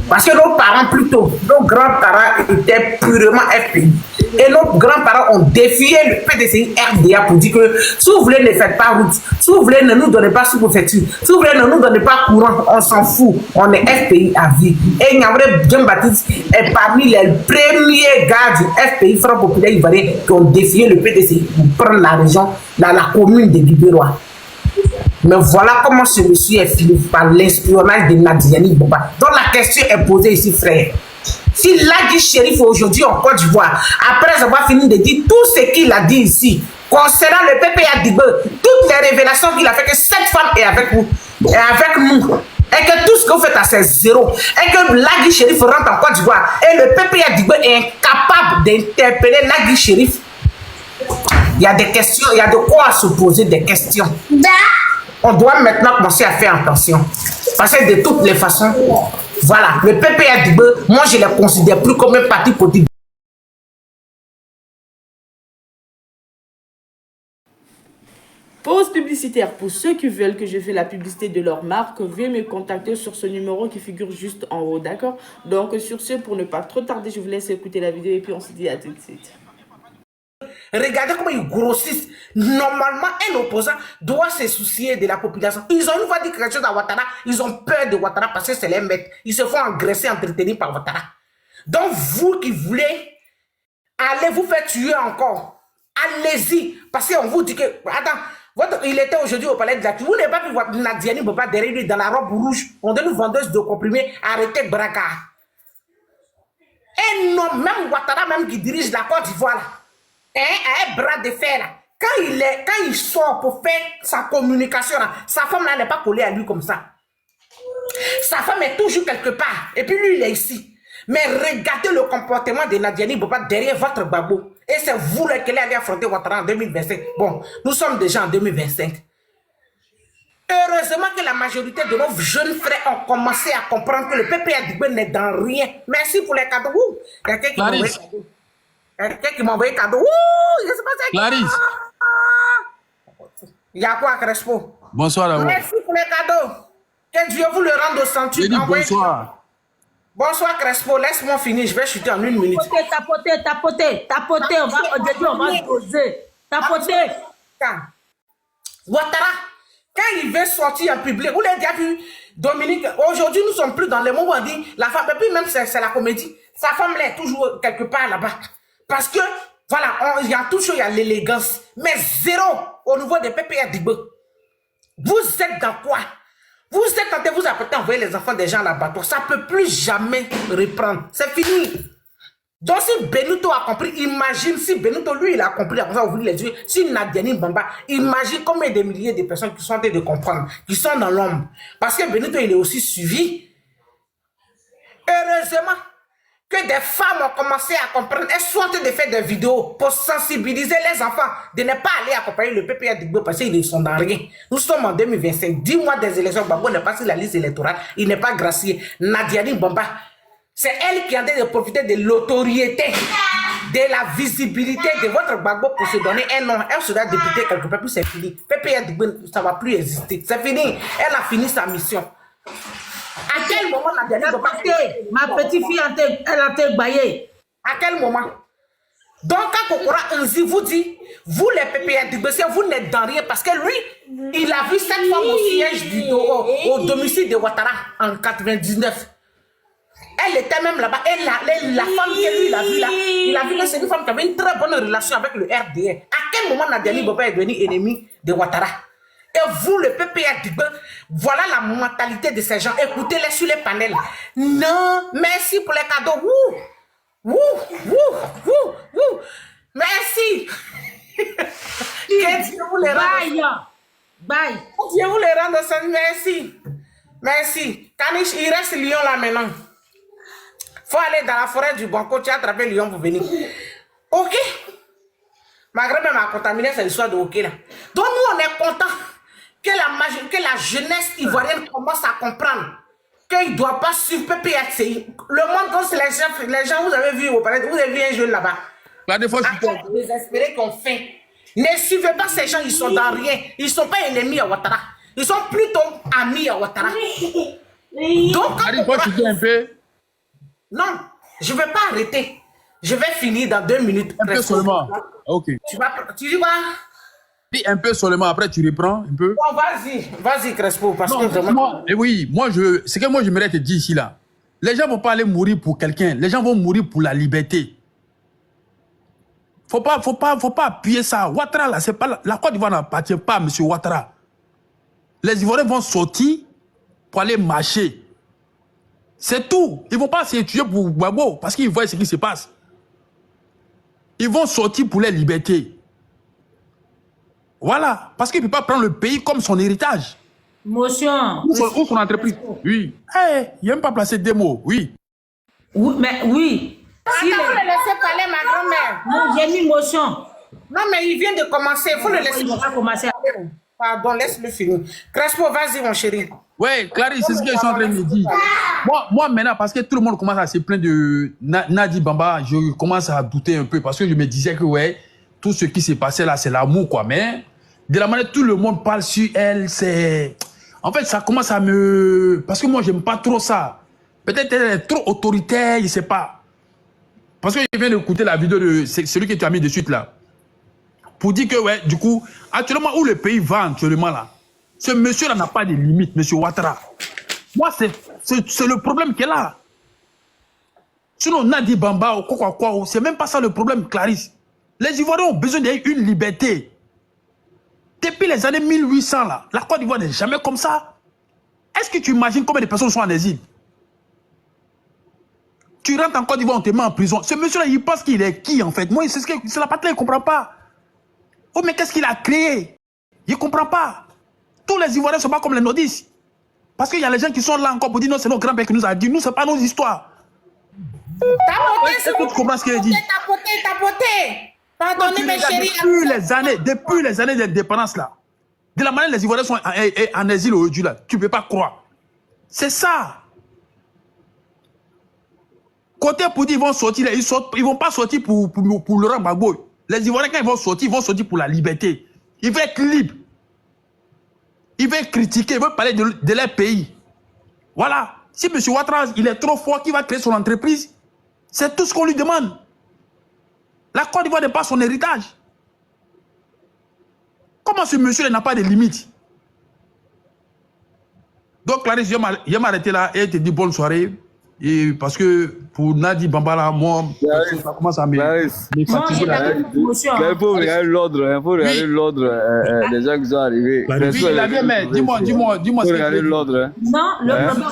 Parce que nos parents plutôt, nos grands-parents étaient purement FPI. Et nos grands-parents ont défié le PDCI RDA pour dire que si vous voulez ne faites pas route, si vous voulez ne nous donnez pas sous-préfecture, si vous voulez ne nous donnez pas courant, on s'en fout. On est FPI à vie. Et Niabré Jean-Baptiste est parmi les premiers gars du FPI Front Populaire Ivoirien qui ont défié le PDCI pour prendre la région, la commune de Guibérois. Mais voilà comment ce monsieur est fini par l'espionnage de Nadiani Boba. Donc la question est posée ici, frère. Si Lagui Shérif aujourd'hui en Côte d'Ivoire, après avoir fini de dire tout ce qu'il a dit ici, concernant le PPA Dibé, toutes les révélations qu'il a fait, que cette femme est avec vous, est avec nous, et que tout ce que vous faites, c'est zéro, et que Lagui Shérif rentre en Côte d'Ivoire, et le PPA Dibé est incapable d'interpeller Lagui Shérif, il y a des questions, il y a de quoi se poser des questions. On doit maintenant commencer à faire attention. Parce que de toutes les façons, voilà, le PPA Dibé, moi je ne le considère plus comme un parti politique. Pause publicitaire. Pour ceux qui veulent que je fasse la publicité de leur marque, veuillez me contacter sur ce numéro qui figure juste en haut, d'accord? Donc sur ce, pour ne pas trop tarder, je vous laisse écouter la vidéo et puis on se dit à tout de suite. Regardez comment ils grossissent. Normalement, un opposant doit se soucier de la population. Ils ont une fois dit quelque chose à Ouattara, ils ont peur de Ouattara parce que c'est les maîtres. Ils se font engraisser, entretenir par Ouattara. Donc, vous qui voulez aller vous faire tuer encore, allez-y. Parce qu'on vous dit que, attends, il était aujourd'hui au palais de la Vous n'avez pas pu voir Nadiani Boba derrière lui dans la robe rouge. On donne une vendeuse de comprimés, arrêtez Braga. Et non, même Ouattara, même qui dirige la Côte d'Ivoire, un bras de fer là. Quand il sort pour faire sa communication là, sa femme là n'est pas collée à lui comme ça. Sa femme est toujours quelque part. Et puis lui il est ici. Mais regardez le comportement de Nadiani Boba derrière votre babo. Et c'est vous là qui allez affronter Ouattara en 2025. Bon, nous sommes déjà en 2025. Heureusement que la majorité de nos jeunes frères ont commencé à comprendre que le PPA Dibé n'est dans rien. Merci pour les cadeaux. Quelqu'un qui m'a envoyé cadeau. Quelqu'un qui m'a envoyé cadeau. Je sais pas ça. Clarisse. Il y a quoi, Crespo? Bonsoir à vous. Merci pour les cadeaux. Que Dieu vous le rende au centuple. Je dis bonsoir. Bonsoir, Crespo. Laisse-moi finir. Je vais chuter en 1 minute. Tapoter. On va doser. Tapoter. Ouattara, quand il veut sortir en public, vous l'avez déjà vu, Dominique, aujourd'hui nous ne sommes plus dans les moments où on dit la femme, et puis même c'est la comédie, sa femme là est toujours quelque part là-bas. Parce que, voilà, il y a toujours il y a l'élégance, mais zéro au niveau des PPA Dibé. Vous êtes dans quoi? Vous êtes quand vous apprêtez à envoyer les enfants des gens là-bas, ça ne peut plus jamais reprendre. C'est fini. Donc si Benito a compris, imagine si Benito lui il a compris, après ça vous voulez les yeux, si Nadiani Bamba, imagine combien de milliers de personnes qui sont en train de comprendre, qui sont dans l'ombre. Parce que Benito il est aussi suivi. Heureusement que des femmes ont commencé à comprendre, elles sont en train de faire des vidéos pour sensibiliser les enfants de ne pas aller accompagner le PPA Dibé parce qu'ils ne sont dans rien. Nous sommes en 2025, 10 mois des élections, Babo n'est pas sur la liste électorale, il n'est pas gracié. Nadiani Bamba, c'est elle qui a de profiter de l'autorité, de la visibilité de votre Gbagbo pour se donner un nom. Elle sera députée quelque part, puis c'est fini. PPA Dibé, ça ne va plus exister. C'est fini. Elle a fini sa mission. À quel moment la dernière ma petite fille, elle a été baillée. À quel moment? Donc, quand Kokora Nzi vous dit, vous les PPA Dibé, vous n'êtes dans rien parce que lui, il a vu cette femme au siège au domicile de Ouattara en 99. Elle était même là-bas. La femme que lui, il a vue là, il a vu que c'est une femme qui avait une très bonne relation avec le RDR. À quel moment Nadiani Boba est devenu ennemi de Ouattara? Et vous, le PPA Dibé, voilà la mentalité de ces gens. Écoutez-les sur les panels. Non, merci pour les cadeaux. Merci. Que Dieu vous les rende. Bye. Dieu vous les rende. Merci. Merci. Kanish, il reste Lyon là maintenant. Faut aller dans la forêt du Banco, tu as attrapé Lyon pour venir. Ok. Ma grand-mère m'a contaminé, c'est l'histoire de ok là. Donc nous, on est content que la jeunesse ivoirienne commence à comprendre qu'il ne doit pas suivre PPACI. Le monde, quand c'est les gens, vous avez vu au palais, vous avez vu un jeune là-bas. Désespérés qu'on fait. Ne suivez pas ces gens, ils sont dans rien. Ils ne sont pas ennemis à Ouattara. Ils sont plutôt amis à Ouattara. Donc, un peu. Non, je ne vais pas arrêter. Je vais finir dans 2 minutes. Un peu seulement. Ok. Tu dis quoi? Dis un peu seulement, après tu reprends un peu. Bon, vas-y Crespo, parce que vraiment... Oui, ce que moi j'aimerais te dire ici là, les gens ne vont pas aller mourir pour quelqu'un, les gens vont mourir pour la liberté. Faut pas appuyer ça. Ouattara là, c'est pas la Côte d'Ivoire n'appartient pas à M. Ouattara. Les Ivoiriens vont sortir pour aller marcher. C'est tout. Ils ne vont pas s'étudier pour Gbagbo parce qu'ils voient ce qui se passe. Ils vont sortir pour les libertés. Voilà. Parce qu'il ne peut pas prendre le pays comme son héritage. Motion. Ou son entreprise. Oui. Hey, il n'aime pas placer des mots. Oui. Oui, mais oui. Si vous le laissez parler, ma grand-mère. Non, j'ai mis motion. Non, mais il vient de commencer. Vous le laissez pas commencer. Pardon, laisse-le finir. Crespo, vas-y, mon chéri. Oui, Clarisse, c'est ce que je suis en train de dire. Moi, maintenant, parce que tout le monde commence à se plaindre de Nadi Bamba, je commence à douter un peu parce que je me disais que, ouais, tout ce qui s'est passé là, c'est l'amour, quoi. Mais de la manière tout le monde parle sur elle, c'est... En fait, ça commence à me... Parce que moi, j'aime pas trop ça. Peut-être elle est trop autoritaire, je sais pas. Parce que je viens d'écouter la vidéo de celui que tu as mis de suite là. Pour dire que, ouais, du coup, actuellement, où le pays va actuellement là, ce monsieur-là n'a pas de limite, monsieur Ouattara. Moi, c'est le problème qu'elle a. Sinon, Nadi Bamba ou quoi, c'est même pas ça le problème, Clarisse. Les Ivoiriens ont besoin d'une liberté. Depuis les années 1800, là, la Côte d'Ivoire n'est jamais comme ça. Est-ce que tu imagines combien de personnes sont en exil? Tu rentres en Côte d'Ivoire, on te met en prison. Ce monsieur-là, il pense qu'il est qui, en fait? Moi, c'est la patrie, il ne comprend pas. Oh, mais qu'est-ce qu'il a créé? Il ne comprend pas. Tous les Ivoiriens ne sont pas comme les nordistes. Parce qu'il y a les gens qui sont là encore pour dire non, c'est nos grands-pères qui nous a dit. Nous, ce n'est pas nos histoires. Est-ce que tu comprends ce qu'il dit? Tapoté. Pardonnez, mes chéris. Depuis les années d'indépendance, là, de la manière les Ivoiriens sont en exil aujourd'hui, là, tu ne peux pas croire. C'est ça. Côté pour dire ils vont sortir, là, ils ne vont pas sortir pour Laurent Gbagbo. Les Ivoiriens, quand ils vont sortir pour la liberté. Ils veulent être libres. Ils veulent critiquer, ils veulent parler de leur pays. Voilà. Si M. Ouattara, il est trop fort, qu'il va créer son entreprise, c'est tout ce qu'on lui demande. La Côte d'Ivoire n'est pas son héritage. Comment ce monsieur n'a pas de limites? Donc, Clarisse, je vais m'arrêter là et te dire bonne soirée. Et parce que pour Nadi Bamba, là, moi, ça commence à me fatiguer. Il faut regarder l'ordre, il faut regarder l'ordre des gens qui sont arrivés. Oui, il a bien, mais dis-moi ce que tu regarder l'ordre. Non, le problème.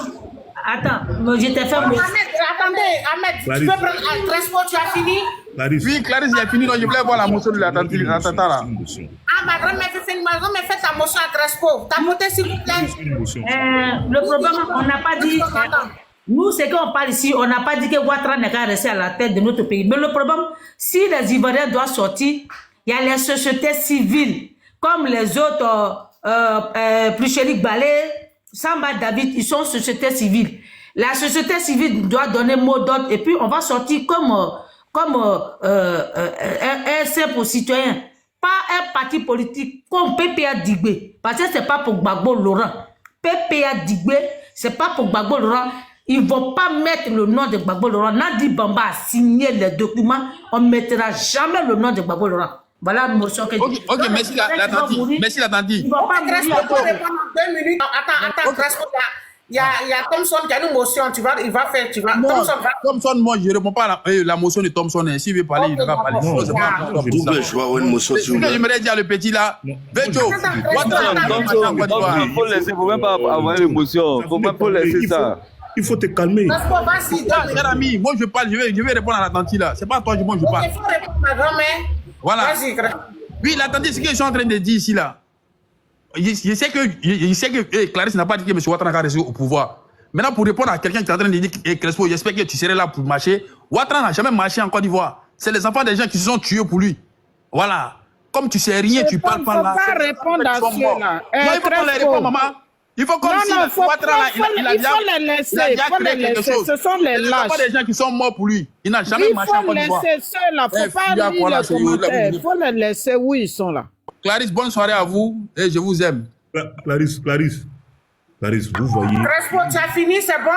Attends, je t'ai fait. Attendez, Ahmed, tu peux prendre un Crespo, tu as fini? Oui, Clarisse, il a fini, donc je voulais voir la motion de l'attentat là. Ah, ma grand-mère fait une maison, mais fais ta motion à Crespo. Tapotez, s'il vous plaît. Le problème, on n'a pas dit. Nous, c'est qu'on parle ici, on n'a pas dit que Ouattara n'est qu'à rester à la tête de notre pays. Mais le problème, si les Ivoiriens doivent sortir, il y a les sociétés civiles, comme les autres, Pluchérik Balé, Samba David, ils sont sociétés civiles. La société civile doit donner mot d'ordre et puis on va sortir comme un simple citoyen. Pas un parti politique comme PPA Digbé. Parce que c'est pas pour Gbagbo Laurent. PPA Digbé, c'est pas pour Gbagbo Laurent. Ils ne vont pas mettre le nom de Gbagbo Laurent. Nadi Bamba a signé les documents. On ne mettra jamais le nom de Gbagbo Laurent. Voilà la motion que j'ai. Ok, merci l'attendu. Merci l'attendu. Ils vont pas répondre en 2 minutes. Attends, Crespo, il y a Thompson qui a une motion. Il va faire. Thompson, moi, je ne réponds pas à la motion de Thompson. S'il veut parler, il va parler. Je vais avoir une motion sur je me dire le petit là. Vejo. Il faut laisser, il ne faut même pas avoir une motion. Il faut même pas laisser ça. Il faut te calmer. Cher ami, moi je parle, je vais répondre à l'attendu là. C'est pas toi, moi je parle. Il faut répondre à ma grand-mère. Voilà. Oui, l'attendu, c'est ce que je suis en train de dire ici là. Je sais que Clarisse n'a pas dit que M. Ouattara a resté au pouvoir. Maintenant, pour répondre à quelqu'un qui est en train de dire Crespo, j'espère que tu serais là pour marcher. Ouattara n'a jamais marché en Côte d'Ivoire. C'est les enfants des gens qui se sont tués pour lui. Voilà. Comme tu sais rien, tu parles pas là. Il ne faut pas répondre à ceux-là. Non, il faut qu'on les réponde, maman. Il faut comme si Ouattara, il a déjà créé quelque chose. Ce sont les lâches. Il n'y a pas des gens qui sont morts pour lui. Il n'a jamais marché en Côte d'Ivoire. Il faut laisser ceux-là. Il ne faut pas lire les commentaires. Il faut les laisser où ils sont là. Clarisse, bonne soirée à vous et je vous aime. Clarisse, Clarisse, vous voyez. Crespo, tu as fini, c'est bon?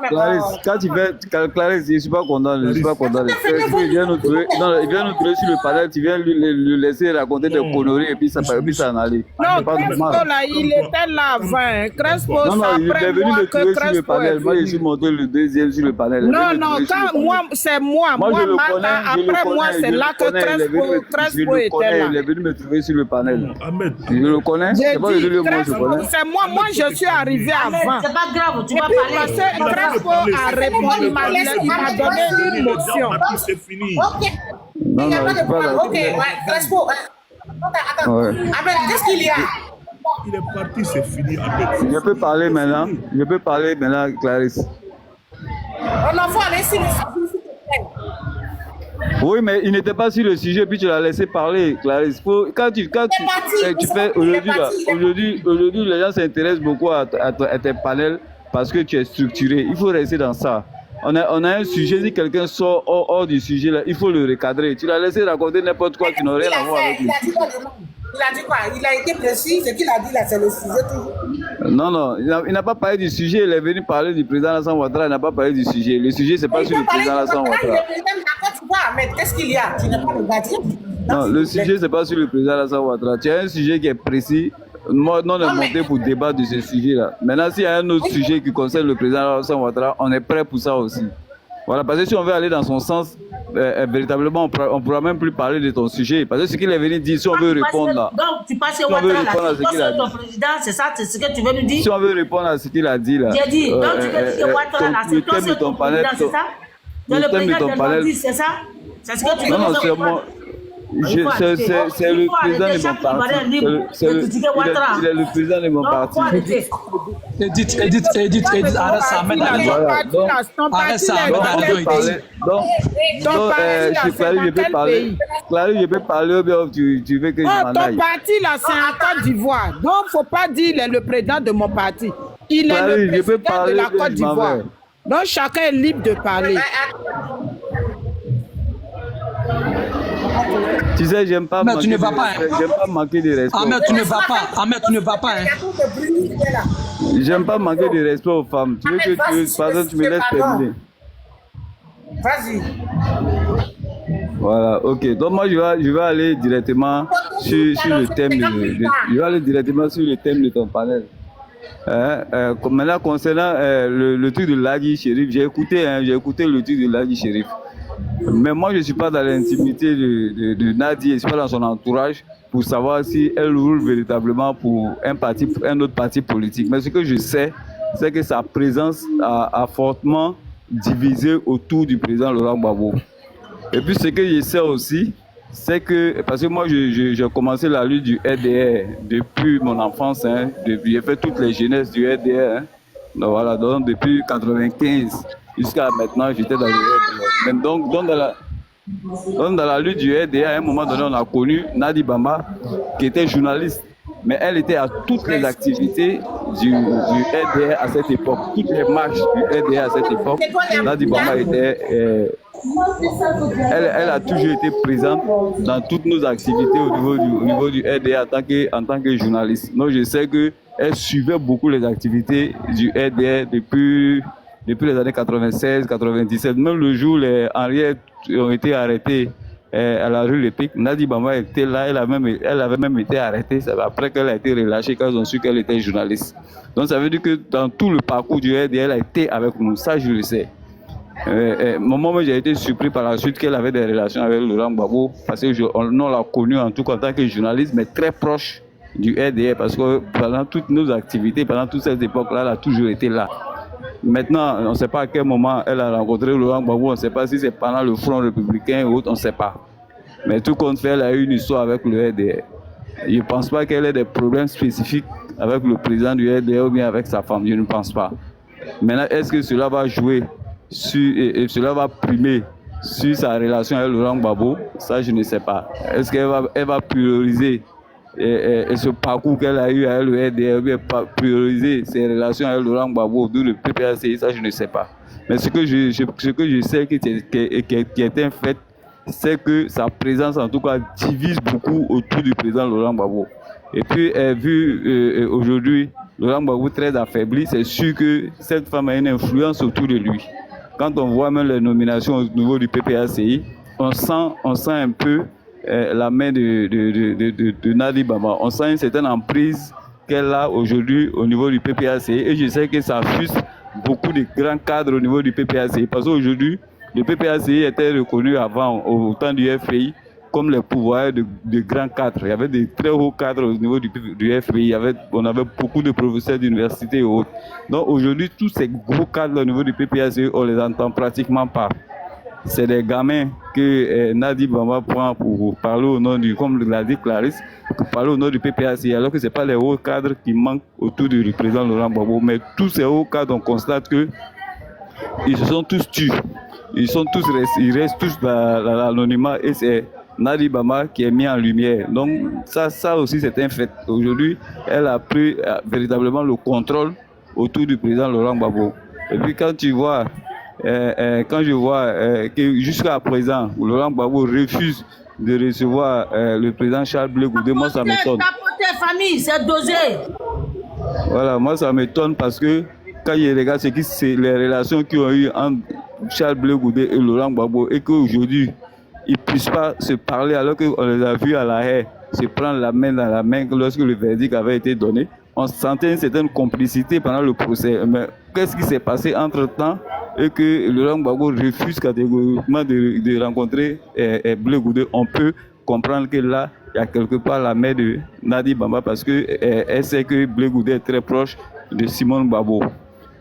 Clarisse, quand tu fais, Clarisse, je ne suis pas content, je ne suis pas content. Il vient nous trouver sur le panel, tu viens lui laisser raconter des conneries et puis ça en aller. Non, Crespo, là, il était là avant. Crespo, non, il est venu me trouver sur le panel. Moi, je suis monté le deuxième sur le panel. Non, quand moi, c'est moi. Moi, je le connais. Après moi, c'est là que Crespo était là. Il est venu me trouver sur le panel. Je le connais. C'est pas le moi, je connais. C'est moi, je suis arrivé avant. C'est pas grave, tu vas parler. Parce que Crespo a répondu, il m'a donné une motion. C'est fini. Non, c'est pas grave. Ok, Crespo. Attends. Ahmed, qu'est-ce qu'il y a? Il est parti, c'est fini. Je peux parler maintenant. Clarisse. On en faut aller sur le sujet. Oui, mais il n'était pas sur le sujet, puis tu l'as laissé parler, Clarisse. Quand tu fais aujourd'hui, les gens s'intéressent beaucoup à tes panels parce que tu es structuré. Il faut rester dans ça. On a un sujet, si quelqu'un sort hors du sujet, là, il faut le recadrer. Tu l'as laissé raconter n'importe quoi qui n'a rien à voir avec lui. Il a dit quoi? Il a été précis, ce qu'il a dit là, c'est le sujet toujours. Non, il n'a pas parlé du sujet, il est venu parler du président Alassane Ouattara, il n'a pas parlé du sujet. Le sujet, c'est pas sur le président Alassane Ouattara. Mais qu'est-ce qu'il y a? Tu n'as pas le bâtir? Non, le sujet, c'est pas sur le président Alassane Ouattara. Tu as un sujet qui est précis. Moi, non, on est monté pour débattre de ce sujet-là. Maintenant, s'il y a un autre sujet qui concerne le président Alassane Ouattara, on est prêt pour ça aussi. Voilà, parce que si on veut aller dans son sens, véritablement, on ne pourra même plus parler de ton sujet. Parce que ce qu'il est venu dire, si on veut répondre là. Donc, tu passes Ouattara là, c'est ton président, c'est ça, c'est ce que tu veux nous dire? Si on veut répondre à ce qu'il a dit là. J'ai dit, donc tu veux dire Ouattara là, c'est toi, c'est ton président, c'est ça? Le président de Bandi, c'est ça? C'est ce que tu veux nous dire? Non, c'est moi. C'est le président de mon parti. Il est le président de mon parti. Edith, arrête ça, Ahmed Adio. Arrête ça, Ahmed Adio. Clarisse, je peux parler ou bien tu veux que je m'en aille? Ton parti là, c'est en Côte d'Ivoire. Donc, il ne faut pas dire qu'il est le président de mon parti. Il est le président de la Côte d'Ivoire. Donc, chacun est libre de parler. Tu sais, j'aime pas manquer de respect. Ahmed, tu ne vas pas. J'aime pas manquer de respect aux femmes. Tu veux que tu me laisses terminer? Vas-y. Voilà, ok. Donc moi, je vais aller directement sur le thème je vais aller directement sur le thème de ton panel. Maintenant, concernant le truc de Lagui Chérif, j'ai écouté le truc de Lagui Chérif. Mais moi, je ne suis pas dans l'intimité de Nadi, je ne suis pas dans son entourage pour savoir si elle roule véritablement pour un autre parti politique. Mais ce que je sais, c'est que sa présence a fortement divisé autour du président Laurent Gbagbo. Et puis ce que je sais aussi, c'est que, parce que moi j'ai commencé la lutte du RDR depuis mon enfance, j'ai fait toutes les jeunesses du RDR, donc voilà, donc depuis 1995 jusqu'à maintenant, j'étais dans le RDR. Donc dans la lutte du RDR, à un moment donné, on a connu Nadi Bamba, qui était journaliste, mais elle était à toutes les activités du RDR à cette époque, toutes les marches du RDR à cette époque. Nadi Bamba était... Elle a toujours été présente dans toutes nos activités au niveau du RDA en tant que journaliste. Donc je sais qu'elle suivait beaucoup les activités du RDA depuis les années 96, 97. Même le jour où les Henriette ont été arrêtés à la rue Lépic, Nadi Bamba était là, elle avait même été arrêtée après qu'elle a été relâchée quand ils ont su qu'elle était journaliste. Donc ça veut dire que dans tout le parcours du RDA, elle a été avec nous, ça je le sais. Moi, j'ai été surpris par la suite qu'elle avait des relations avec Laurent Gbagbo parce qu'on l'a connu en tout cas en tant que journaliste, mais très proche du RDR parce que pendant toutes nos activités, pendant toute cette époque-là, elle a toujours été là. Maintenant, on ne sait pas à quel moment elle a rencontré Laurent Gbagbo, on ne sait pas si c'est pendant le Front républicain ou autre, on ne sait pas. Mais tout compte fait, elle a eu une histoire avec le RDR. Je ne pense pas qu'elle ait des problèmes spécifiques avec le président du RDR ou bien avec sa femme, je ne pense pas. Maintenant, est-ce que cela va jouer et cela va primer sur sa relation avec Laurent Gbagbo? Ça, je ne sais pas. Est-ce qu'elle va prioriser ce parcours qu'elle a eu avec le RDR, ou bien prioriser ses relations avec Laurent Gbagbo, d'où le PPACI? Ça, je ne sais pas. Mais ce que je sais qui est un fait, c'est que sa présence, en tout cas, divise beaucoup autour du président Laurent Gbagbo. Et puis, vu aujourd'hui Laurent Gbagbo très affaibli, c'est sûr que cette femme a une influence autour de lui. Quand on voit même les nominations au niveau du PPACI, on sent un peu la main de Nadi Bamba. On sent une certaine emprise qu'elle a aujourd'hui au niveau du PPACI. Et je sais que ça frustre beaucoup de grands cadres au niveau du PPACI. Parce qu'aujourd'hui, le PPACI était reconnu avant, au temps du FPI, comme les pouvoirs de grands cadres. Il y avait des très hauts cadres au niveau du FPI. On avait beaucoup de professeurs d'université et autres. Donc aujourd'hui, tous ces gros cadres au niveau du PPACI, on les entend pratiquement pas. C'est des gamins que Nadi Bamba prend pour parler au nom du, comme l'a dit Clarisse, pour parler au nom du PPACI, alors que ce n'est pas les hauts cadres qui manquent autour du président Laurent Gbagbo. Mais tous ces hauts cadres, on constate qu'ils se sont tous tués. Ils restent tous dans l'anonymat et c'est Nadi Bamba qui est mis en lumière. Donc ça aussi c'est un fait. Aujourd'hui, elle a pris véritablement le contrôle autour du président Laurent Gbagbo. Et puis quand je vois que jusqu'à présent, Laurent Gbagbo refuse de recevoir le président Charles Blé Goudé, moi ça m'étonne. Famille, c'est dosé. Voilà, moi ça m'étonne parce que quand je regarde les relations qu'il y a eu entre Charles Blé Goudé et Laurent Gbagbo et qu'aujourd'hui, ils ne puissent pas se parler alors qu'on les a vus à la haie se prendre la main dans la main lorsque le verdict avait été donné. On sentait une certaine complicité pendant le procès. Mais qu'est-ce qui s'est passé entre-temps et que Laurent Gbagbo refuse catégoriquement de rencontrer Blé Goudé? On peut comprendre que là, il y a quelque part la main de Nadi Bamba parce qu'elle sait que Blé Goudé est très proche de Simone Gbagbo.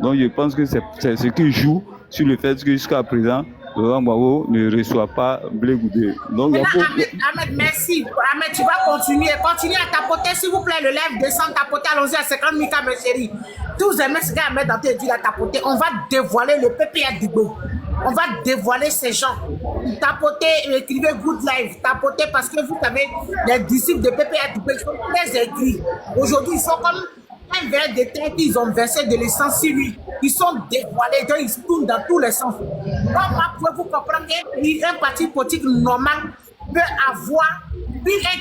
Donc je pense que c'est ce qui joue sur le fait que jusqu'à présent, Laurent Gbagbo ne reçoit pas Blé Goudé. Donc, Ahmed, merci. Ahmed, tu vas continuer. Continuez à tapoter, s'il vous plaît. Le live descend, tapoter. Allons-y à 50 000 cas, mes chéris. Tous aimez ce gars Ahmed dans tes yeux à tapoter. On va dévoiler le PPA Digbo. On va dévoiler ces gens. Tapotez, écrivez Good Life. Tapotez parce que vous savez, les disciples de PPA Digbo, ils sont très aigris. Aujourd'hui, ils sont comme un verre de terre qu'ils ont versé de l'essence sur lui. Ils sont dévoilés, donc ils se tournent dans tous les sens. Comment pouvez-vous comprendre qu'un parti politique normal peut avoir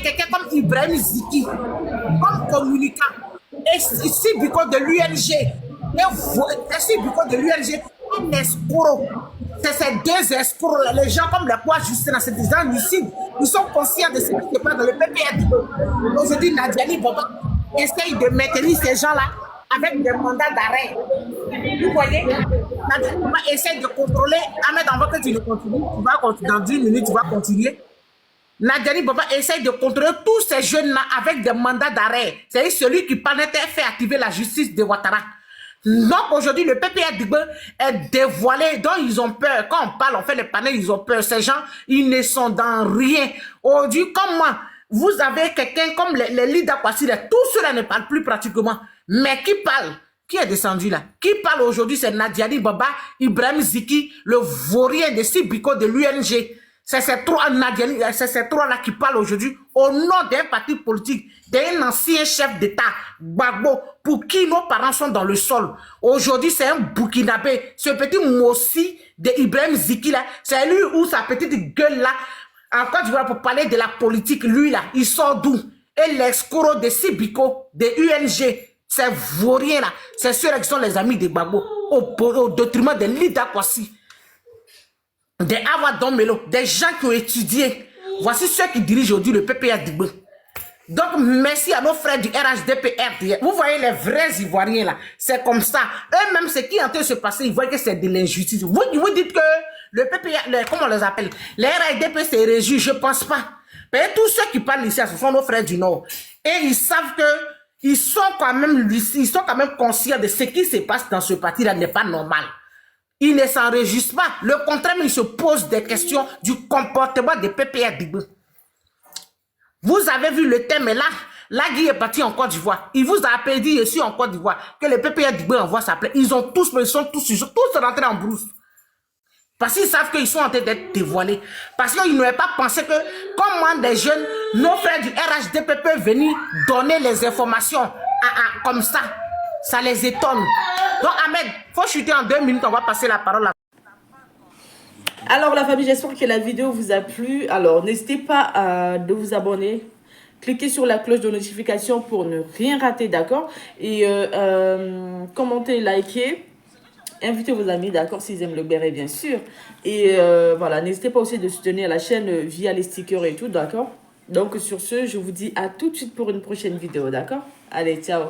quelqu'un comme Ibrahim Ziki, comme communicant, et si Biko de l'UNG, un escroc. C'est ces deux escrocs, les gens comme les poids justes dans ces gens lucides, ils sont conscients de ce qui se passe dans le PPA. Aujourd'hui, Nadiani Baba essaye de maintenir ces gens-là avec des mandats d'arrêt. Vous voyez, Nadiani Baba essaye de contrôler. Ahmed, avant que tu le continues, dans 10 minutes, tu vas continuer. Nadiani Baba essaye de contrôler tous ces jeunes-là avec des mandats d'arrêt. C'est celui qui parlait fait activer la justice de Ouattara. Donc aujourd'hui, le PPA est dévoilé, donc ils ont peur. Quand on parle, on fait les panels, ils ont peur. Ces gens, ils ne sont dans rien. Aujourd'hui, comme moi, vous avez quelqu'un comme les leaders Kwasi, tout cela ne parle plus pratiquement. Mais qui parle? Qui est descendu là? Qui parle aujourd'hui? C'est Nadiani Baba, Ibrahim Ziki, le vaurien de Sibiko de l'UNG. C'est ces trois-là qui parlent aujourd'hui au nom d'un parti politique, d'un ancien chef d'État, Gbagbo, pour qui nos parents sont dans le sol. Aujourd'hui, c'est un Burkinabé. Ce petit Mossi de Ibrahim Ziki là, c'est lui ou sa petite gueule là, en Côte d'Ivoire pour parler de la politique, lui là, il sort d'où? Et l'escroc de Sibiko, de UNG, ces vauriens là, c'est ceux qui sont les amis de Gbagbo, au détriment de Lida Kwasi. Des Awadon Melo, des gens qui ont étudié. Voici ceux qui dirigent aujourd'hui le PPA Digbo. Donc, merci à nos frères du RHDP. Vous voyez les vrais Ivoiriens là. C'est comme ça. Eux-mêmes, ce qui est en train de se passer, ils voient que c'est de l'injustice. Vous dites que le PPA, comment on les appelle? Les RHDP, c'est régi, je ne pense pas. Mais tous ceux qui parlent ici, ce sont nos frères du Nord. Et ils savent que ils sont quand même conscients de ce qui se passe dans ce parti-là n'est pas normal. Ils ne s'enregistrent pas. Le contraire, ils se posent des questions du comportement des PPA Digbo. Vous avez vu le thème là, Guy est parti en Côte d'Ivoire. Il vous a appelé ici en Côte d'Ivoire que le PPA Digbo envoie sa plainte. Ils sont tous rentrés en brousse. Parce qu'ils savent qu'ils sont en train d'être dévoilés. Parce qu'ils n'avaient pas pensé que, comme moi, des jeunes, nos frères du RHDP peuvent venir donner les informations comme ça. Ça les étonne. Donc, Ahmed, il faut chuter en 2 minutes, on va passer la parole à... Alors, la famille, j'espère que la vidéo vous a plu. Alors, n'hésitez pas à de vous abonner. Cliquez sur la cloche de notification pour ne rien rater, d'accord? Et commentez, likez. Invitez vos amis, d'accord, s'ils aiment le béret, bien sûr. Et voilà, n'hésitez pas aussi de soutenir la chaîne via les stickers et tout, d'accord? Donc, sur ce, je vous dis à tout de suite pour une prochaine vidéo, d'accord? Allez, ciao!